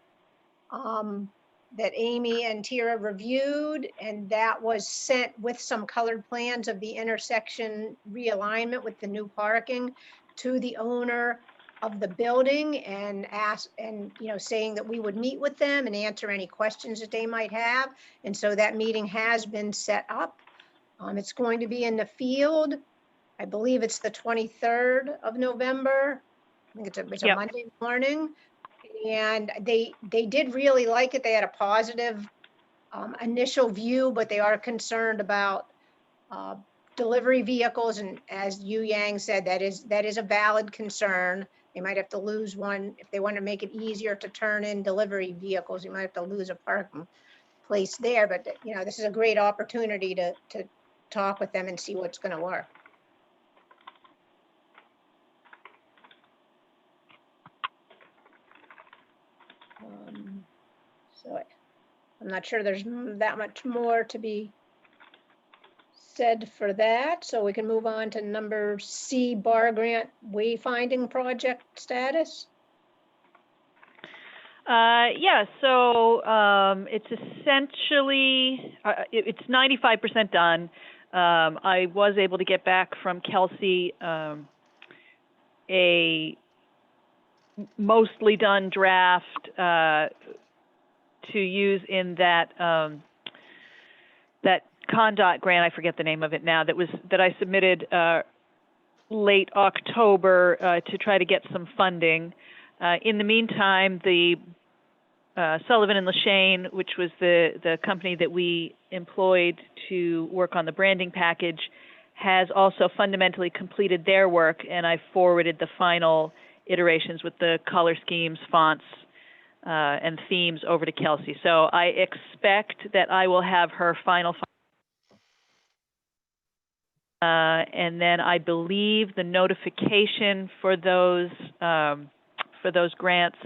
that Amy and Tira reviewed, and that was sent with some colored plans of the intersection realignment with the new parking to the owner of the building and saying that we would meet with them and answer any questions that they might have. And so that meeting has been set up. It's going to be in the field. I believe it's the 23rd of November. I think it's a Monday morning. And they did really like it. They had a positive initial view, but they are concerned about delivery vehicles. And as Yu Yang said, that is a valid concern. They might have to lose one if they want to make it easier to turn in delivery vehicles. You might have to lose a parking place there. But this is a great opportunity to talk with them and see what's going to work. So I'm not sure there's that much more to be said for that. So we can move on to number C, bar grant wayfinding project status. So it's essentially, it's 95% done. I was able to get back from Kelsey a mostly done draft to use in that that ConDOT grant. I forget the name of it now. That I submitted late October to try to get some funding. In the meantime, the Sullivan and Lashane, which was the company that we employed to work on the branding package, has also fundamentally completed their work, and I forwarded the final iterations with the color schemes, fonts, and themes over to Kelsey. So I expect that I will have her final. And then I believe the notification for those grants.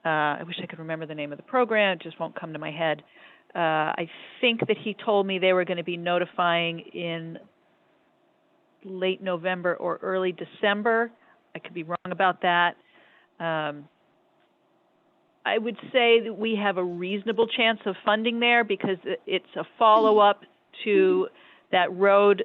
I wish I could remember the name of the program. It just won't come to my head. I think that he told me they were going to be notifying in late November or early December. I could be wrong about that. I would say that we have a reasonable chance of funding there because it's a follow-up to that road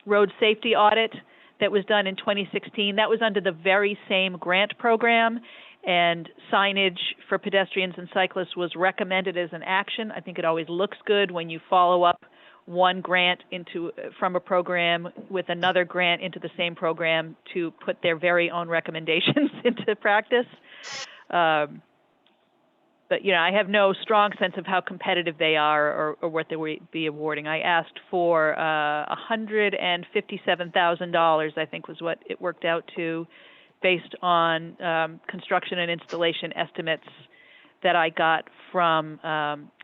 road safety audit that was done in 2016. That was under the very same grant program, and signage for pedestrians and cyclists was recommended as an action. I think it always looks good when you follow up one grant from a program with another grant into the same program to put their very own recommendations into practice. But, you know, I have no strong sense of how competitive they are or what they will be awarding. I asked for $157,000, I think was what it worked out to, based on construction and installation estimates that I got from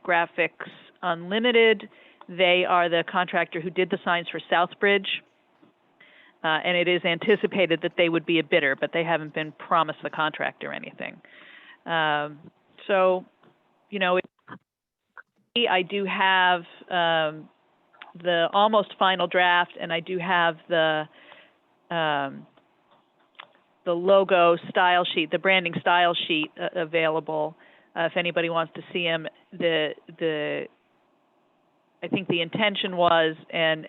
Graphics Unlimited. They are the contractor who did the signs for Southbridge. And it is anticipated that they would be a bidder, but they haven't been promised the contract or anything. So, you know, I do have the almost final draft, and I do have the logo style sheet, the branding style sheet available. If anybody wants to see them, I think the intention was, and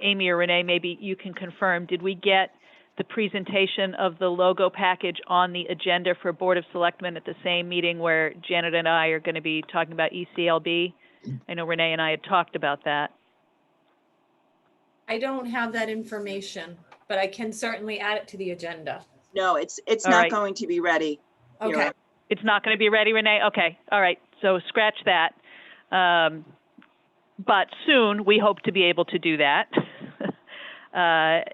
Amy or Renee, maybe you can confirm, did we get the presentation of the logo package on the agenda for Board of Selectmen at the same meeting where Janet and I are going to be talking about ECLB? I know Renee and I had talked about that. I don't have that information, but I can certainly add it to the agenda. No, it's All not right. going to be ready. Okay. Kira. It's not going to be ready, Renee? Okay, all right, so scratch that. But soon, we hope to be able to do that. Yeah,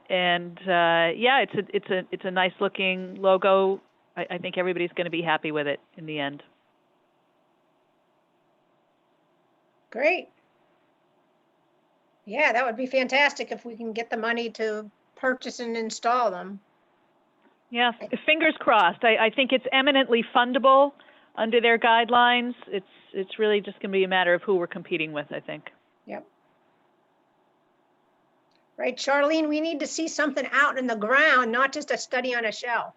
it's a nice looking logo. I think everybody's going to be happy with it in the end. Great. Yeah, that would be fantastic if we can get the money to purchase and install them. Yeah, fingers crossed. I think it's eminently fundable under their guidelines. It's really just going to be a matter of who we're competing with, I think. Yep. Right, Charlene, we need to see something out in the ground, not just a study on a shelf.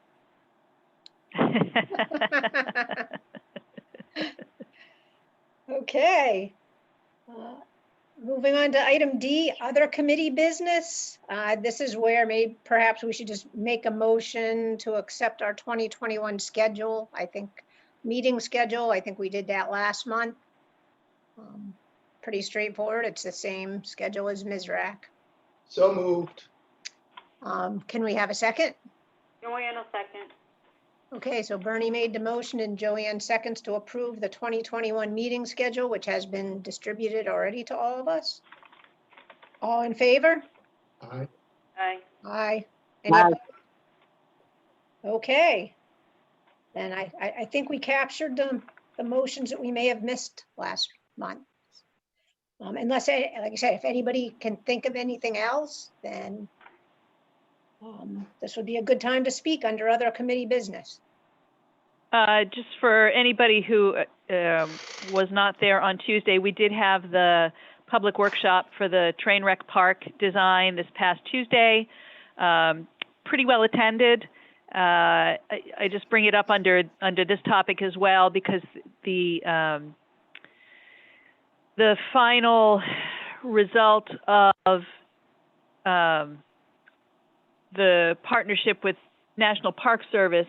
Okay. Moving on to item D, other committee business. This is where perhaps we should just make a motion to accept our 2021 schedule. I think meeting schedule. I think we did that last month. Pretty straightforward. It's the same schedule as MSRAC. So moved. Can we have a second? Joanne will second. Okay, so Bernie made the motion and Joanne seconds to approve the 2021 meeting schedule, which has been distributed already to all of us. All in favor? Aye. Aye. Aye. Any opposed? Okay. Then I think we captured the motions that we may have missed last month. Unless, like I said, if anybody can think of anything else, then this would be a good time to speak under other committee business. Just for anybody who was not there on Tuesday, we did have the public workshop for the train wreck park design this past Tuesday. Pretty well attended. I just bring it up under this topic as well because the final result of the partnership with National Park Service,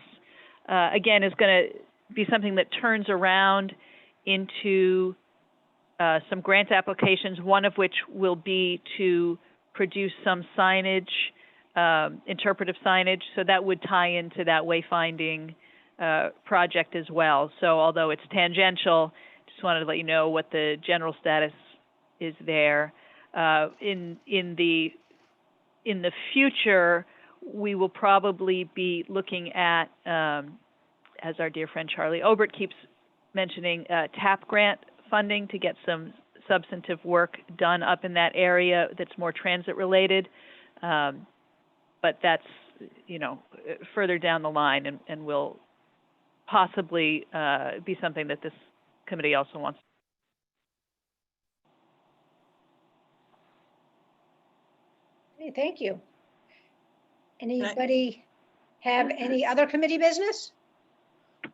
again, is going to be something that turns around into some grant applications, one of which will be to produce some signage, interpretive signage. So that would tie into that wayfinding project as well. So although it's tangential, just wanted to let you know what the general status is there. In the future, we will probably be looking at, as our dear friend Charlie Obert keeps mentioning, TAP grant funding to get some substantive work done up in that area that's more transit related. But that's, you know, further down the line and will possibly be something that this committee also wants. Okay, thank you. Anybody have any other committee business?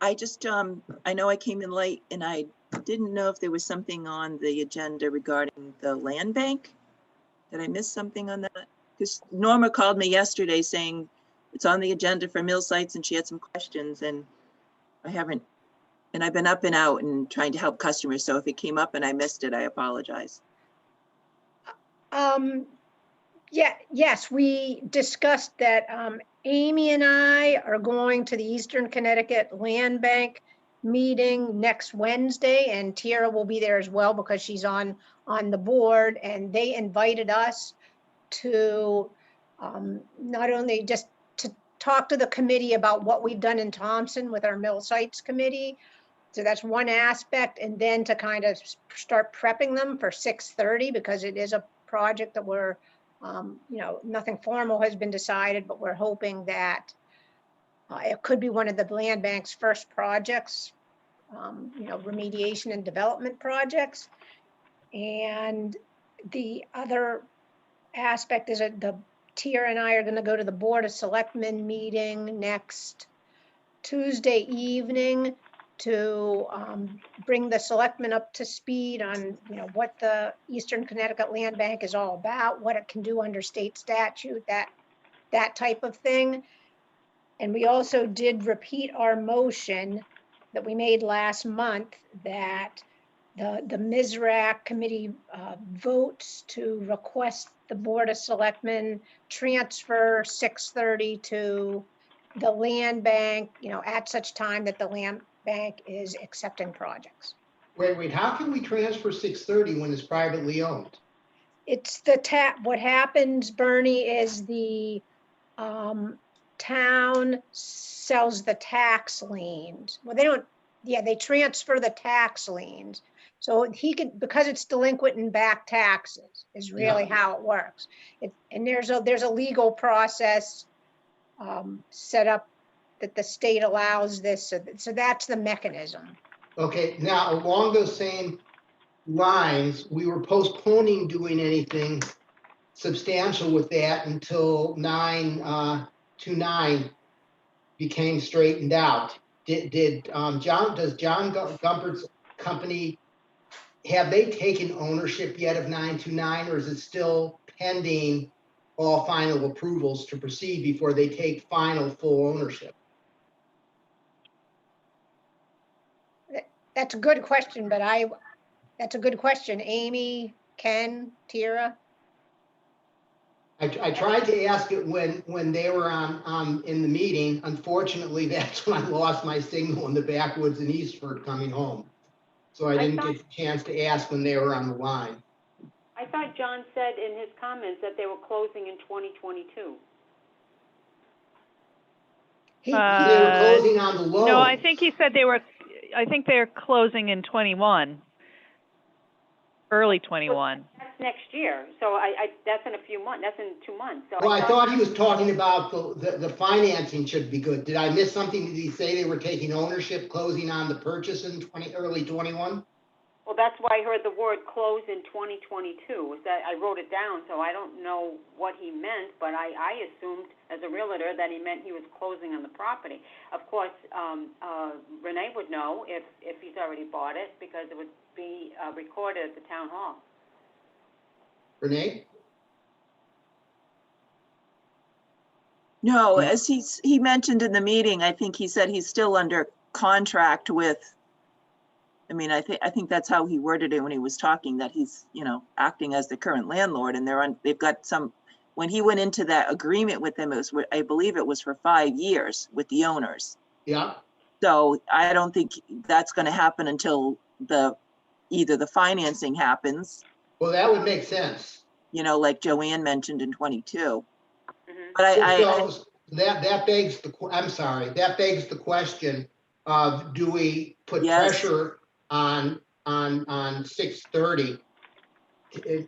I just, I know I came in late and I didn't know if there was something on the agenda regarding the land bank. Did I miss something on that? Because Norma called me yesterday saying it's on the agenda for mill sites and she had some questions and I haven't, and I've been up and out and trying to help customers. So if it came up and I missed it, I apologize. Yeah, yes, we discussed that Amy and I are going to the Eastern Connecticut Land Bank meeting next Wednesday, and Tara will be there as well because she's on the board, and they invited us to not only just to talk to the committee about what we've done in Thompson with our mill sites committee. So that's one aspect, and then to kind of start prepping them for 6:30 because it is a project that we're nothing formal has been decided, but we're hoping that it could be one of the land bank's first projects, remediation and development projects. And the other aspect is that the Tara and I are going to go to the Board of Selectmen meeting next Tuesday evening to bring the selectmen up to speed on, what the Eastern Connecticut Land Bank is all about, what it can do under state statute, that type of thing. And we also did repeat our motion that we made last month that the MSRAC committee votes to request the Board of Selectmen transfer 6:30 to the land bank, at such time that the land bank is accepting projects. Wait, how can we transfer 6:30 when it's privately owned? It's the what happens, Bernie, is the town sells the tax liens. Well, they transfer the tax liens. So he could, because it's delinquent in back taxes is really how it works. And there's a legal process set up that the state allows this. So that's the mechanism. Okay, now along those same lines, we were postponing doing anything substantial with that until 9/29 became straightened out. Does John Gumpert's company, have they taken ownership yet of 9/29, or is it still pending all final approvals to proceed before they take final full ownership? That's a good question, that's a good question. Amy, Ken, Tara? I tried to ask it when they were on in the meeting. Unfortunately, that's when I lost my signal in the backwoods in Eastford coming home. So I didn't get a chance to ask when they were on the line. I thought John said in his comments that they were closing in 2022. They were closing on the loan. No, I think he said they're closing in 21, early 21. That's next year. So that's in a few months. That's in 2 months. So Well, I thought he was talking about the financing should be good. Did I miss something? Did he say they were taking ownership, closing on the purchase in early 21? Well, that's why I heard the word close in 2022. I wrote it down, so I don't know what he meant, but I assumed as a realtor that he meant he was closing on the property. Of course, Renee would know if he's already bought it because it would be recorded at the town hall. Renee? No, as he mentioned in the meeting, I think he said he's still under contract with, I think that's how he worded it when he was talking, that he's, acting as the current landlord, and they've got some, when he went into that agreement with them, I believe it was for 5 years with the owners. Yeah. So I don't think that's going to happen until either the financing happens. Well, that would make sense. Like Joanne mentioned in 22. Mm-hmm. But that begs the question of, do we put pressure on 6:30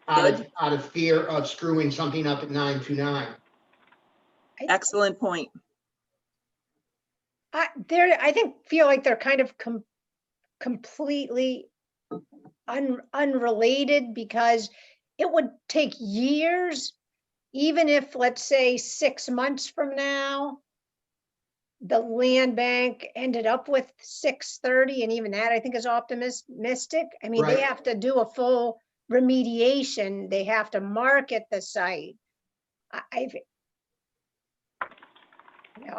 out of fear of screwing something up at 9/29? Excellent point. I feel like they're kind of completely unrelated, because it would take years, even if, let's say, 6 months from now, the land bank ended up with 630, and even that I think is optimistic. I mean, they Right. have to do a full remediation. They have to market the site. I've, you know,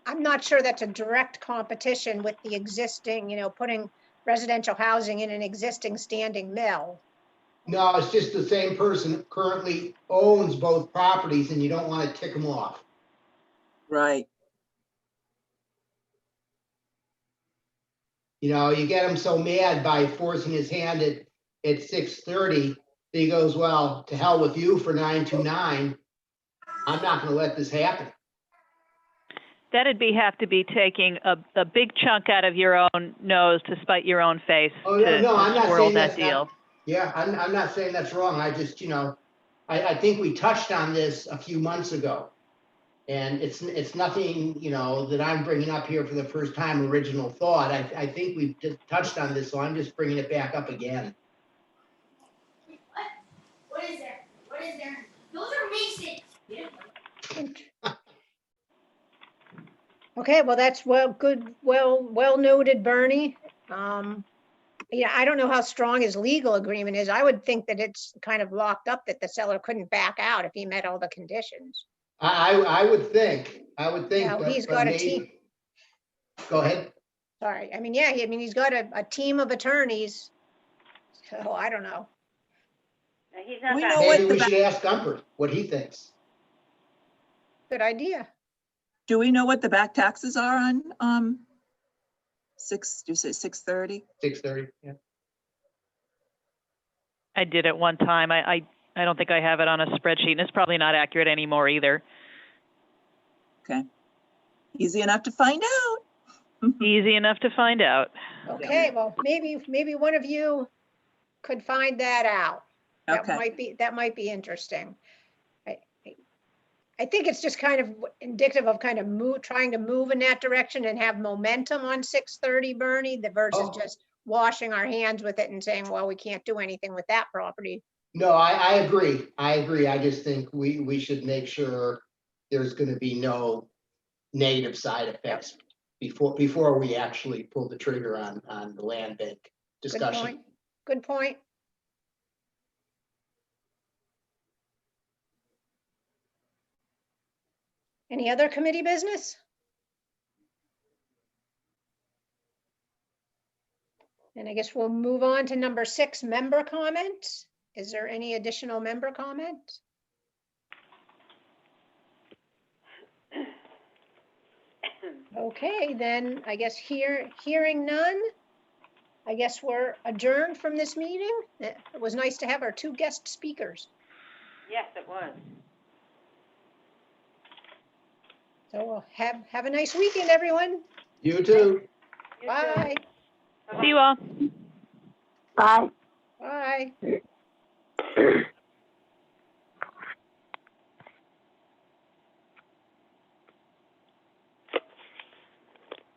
I'm not sure that's a direct competition with the existing, you know, putting residential housing in an existing standing mill. No, it's just the same person currently owns both properties and you don't want to tick them off. Right. You know, you get him so mad by forcing his hand at 6:30, he goes, well, to hell with you for 929. I'm not gonna let this happen. That'd have to be taking a big chunk out of your own nose to spite your own face Oh, to no, I'm not swirl saying that that's deal. not, yeah, I'm not saying that's wrong. I just, you know, I think we touched on this a few months ago. And it's nothing, you know, that I'm bringing up here for the first time, original thought. I think we've just touched on this, so I'm just bringing it back up again. What is there? What is there? Those are Masons. Okay, well, that's well noted, Bernie. Yeah, I don't know how strong his legal agreement is. I would think that it's kind of locked up, that the seller couldn't back out if he met all the conditions. I would think, Yeah, he's got a team. maybe. Go ahead. Sorry, I mean, yeah, he's got a team of attorneys. So I don't know. He's not We that. know what Maybe the we back- should ask Gumpert what he thinks. Good idea. Do we know what the back taxes are on, 630? 6:30, yeah. I did at one time. I don't think I have it on a spreadsheet, and it's probably not accurate anymore either. Okay. Easy enough to find out. Easy enough to find out. Okay, well, maybe one of you could find that out. That Okay. might be interesting. I think it's just kind of indicative of kind of trying to move in that direction and have momentum on 630, Bernie, versus just washing our hands with it and saying, well, we can't do anything with that property. No, I agree. I just think we should make sure there's gonna be no negative side effects before we actually pull the trigger on the land bank Good discussion. point. Good point. Any other committee business? And I guess we'll move on to number 6, member comments. Is there any additional member comment? Okay, then I guess hearing none, I guess we're adjourned from this meeting. It was nice to have our 2 guest speakers. Yes, it was. So we'll have a nice weekend, everyone. You too. Bye. See you all. Bye. Bye.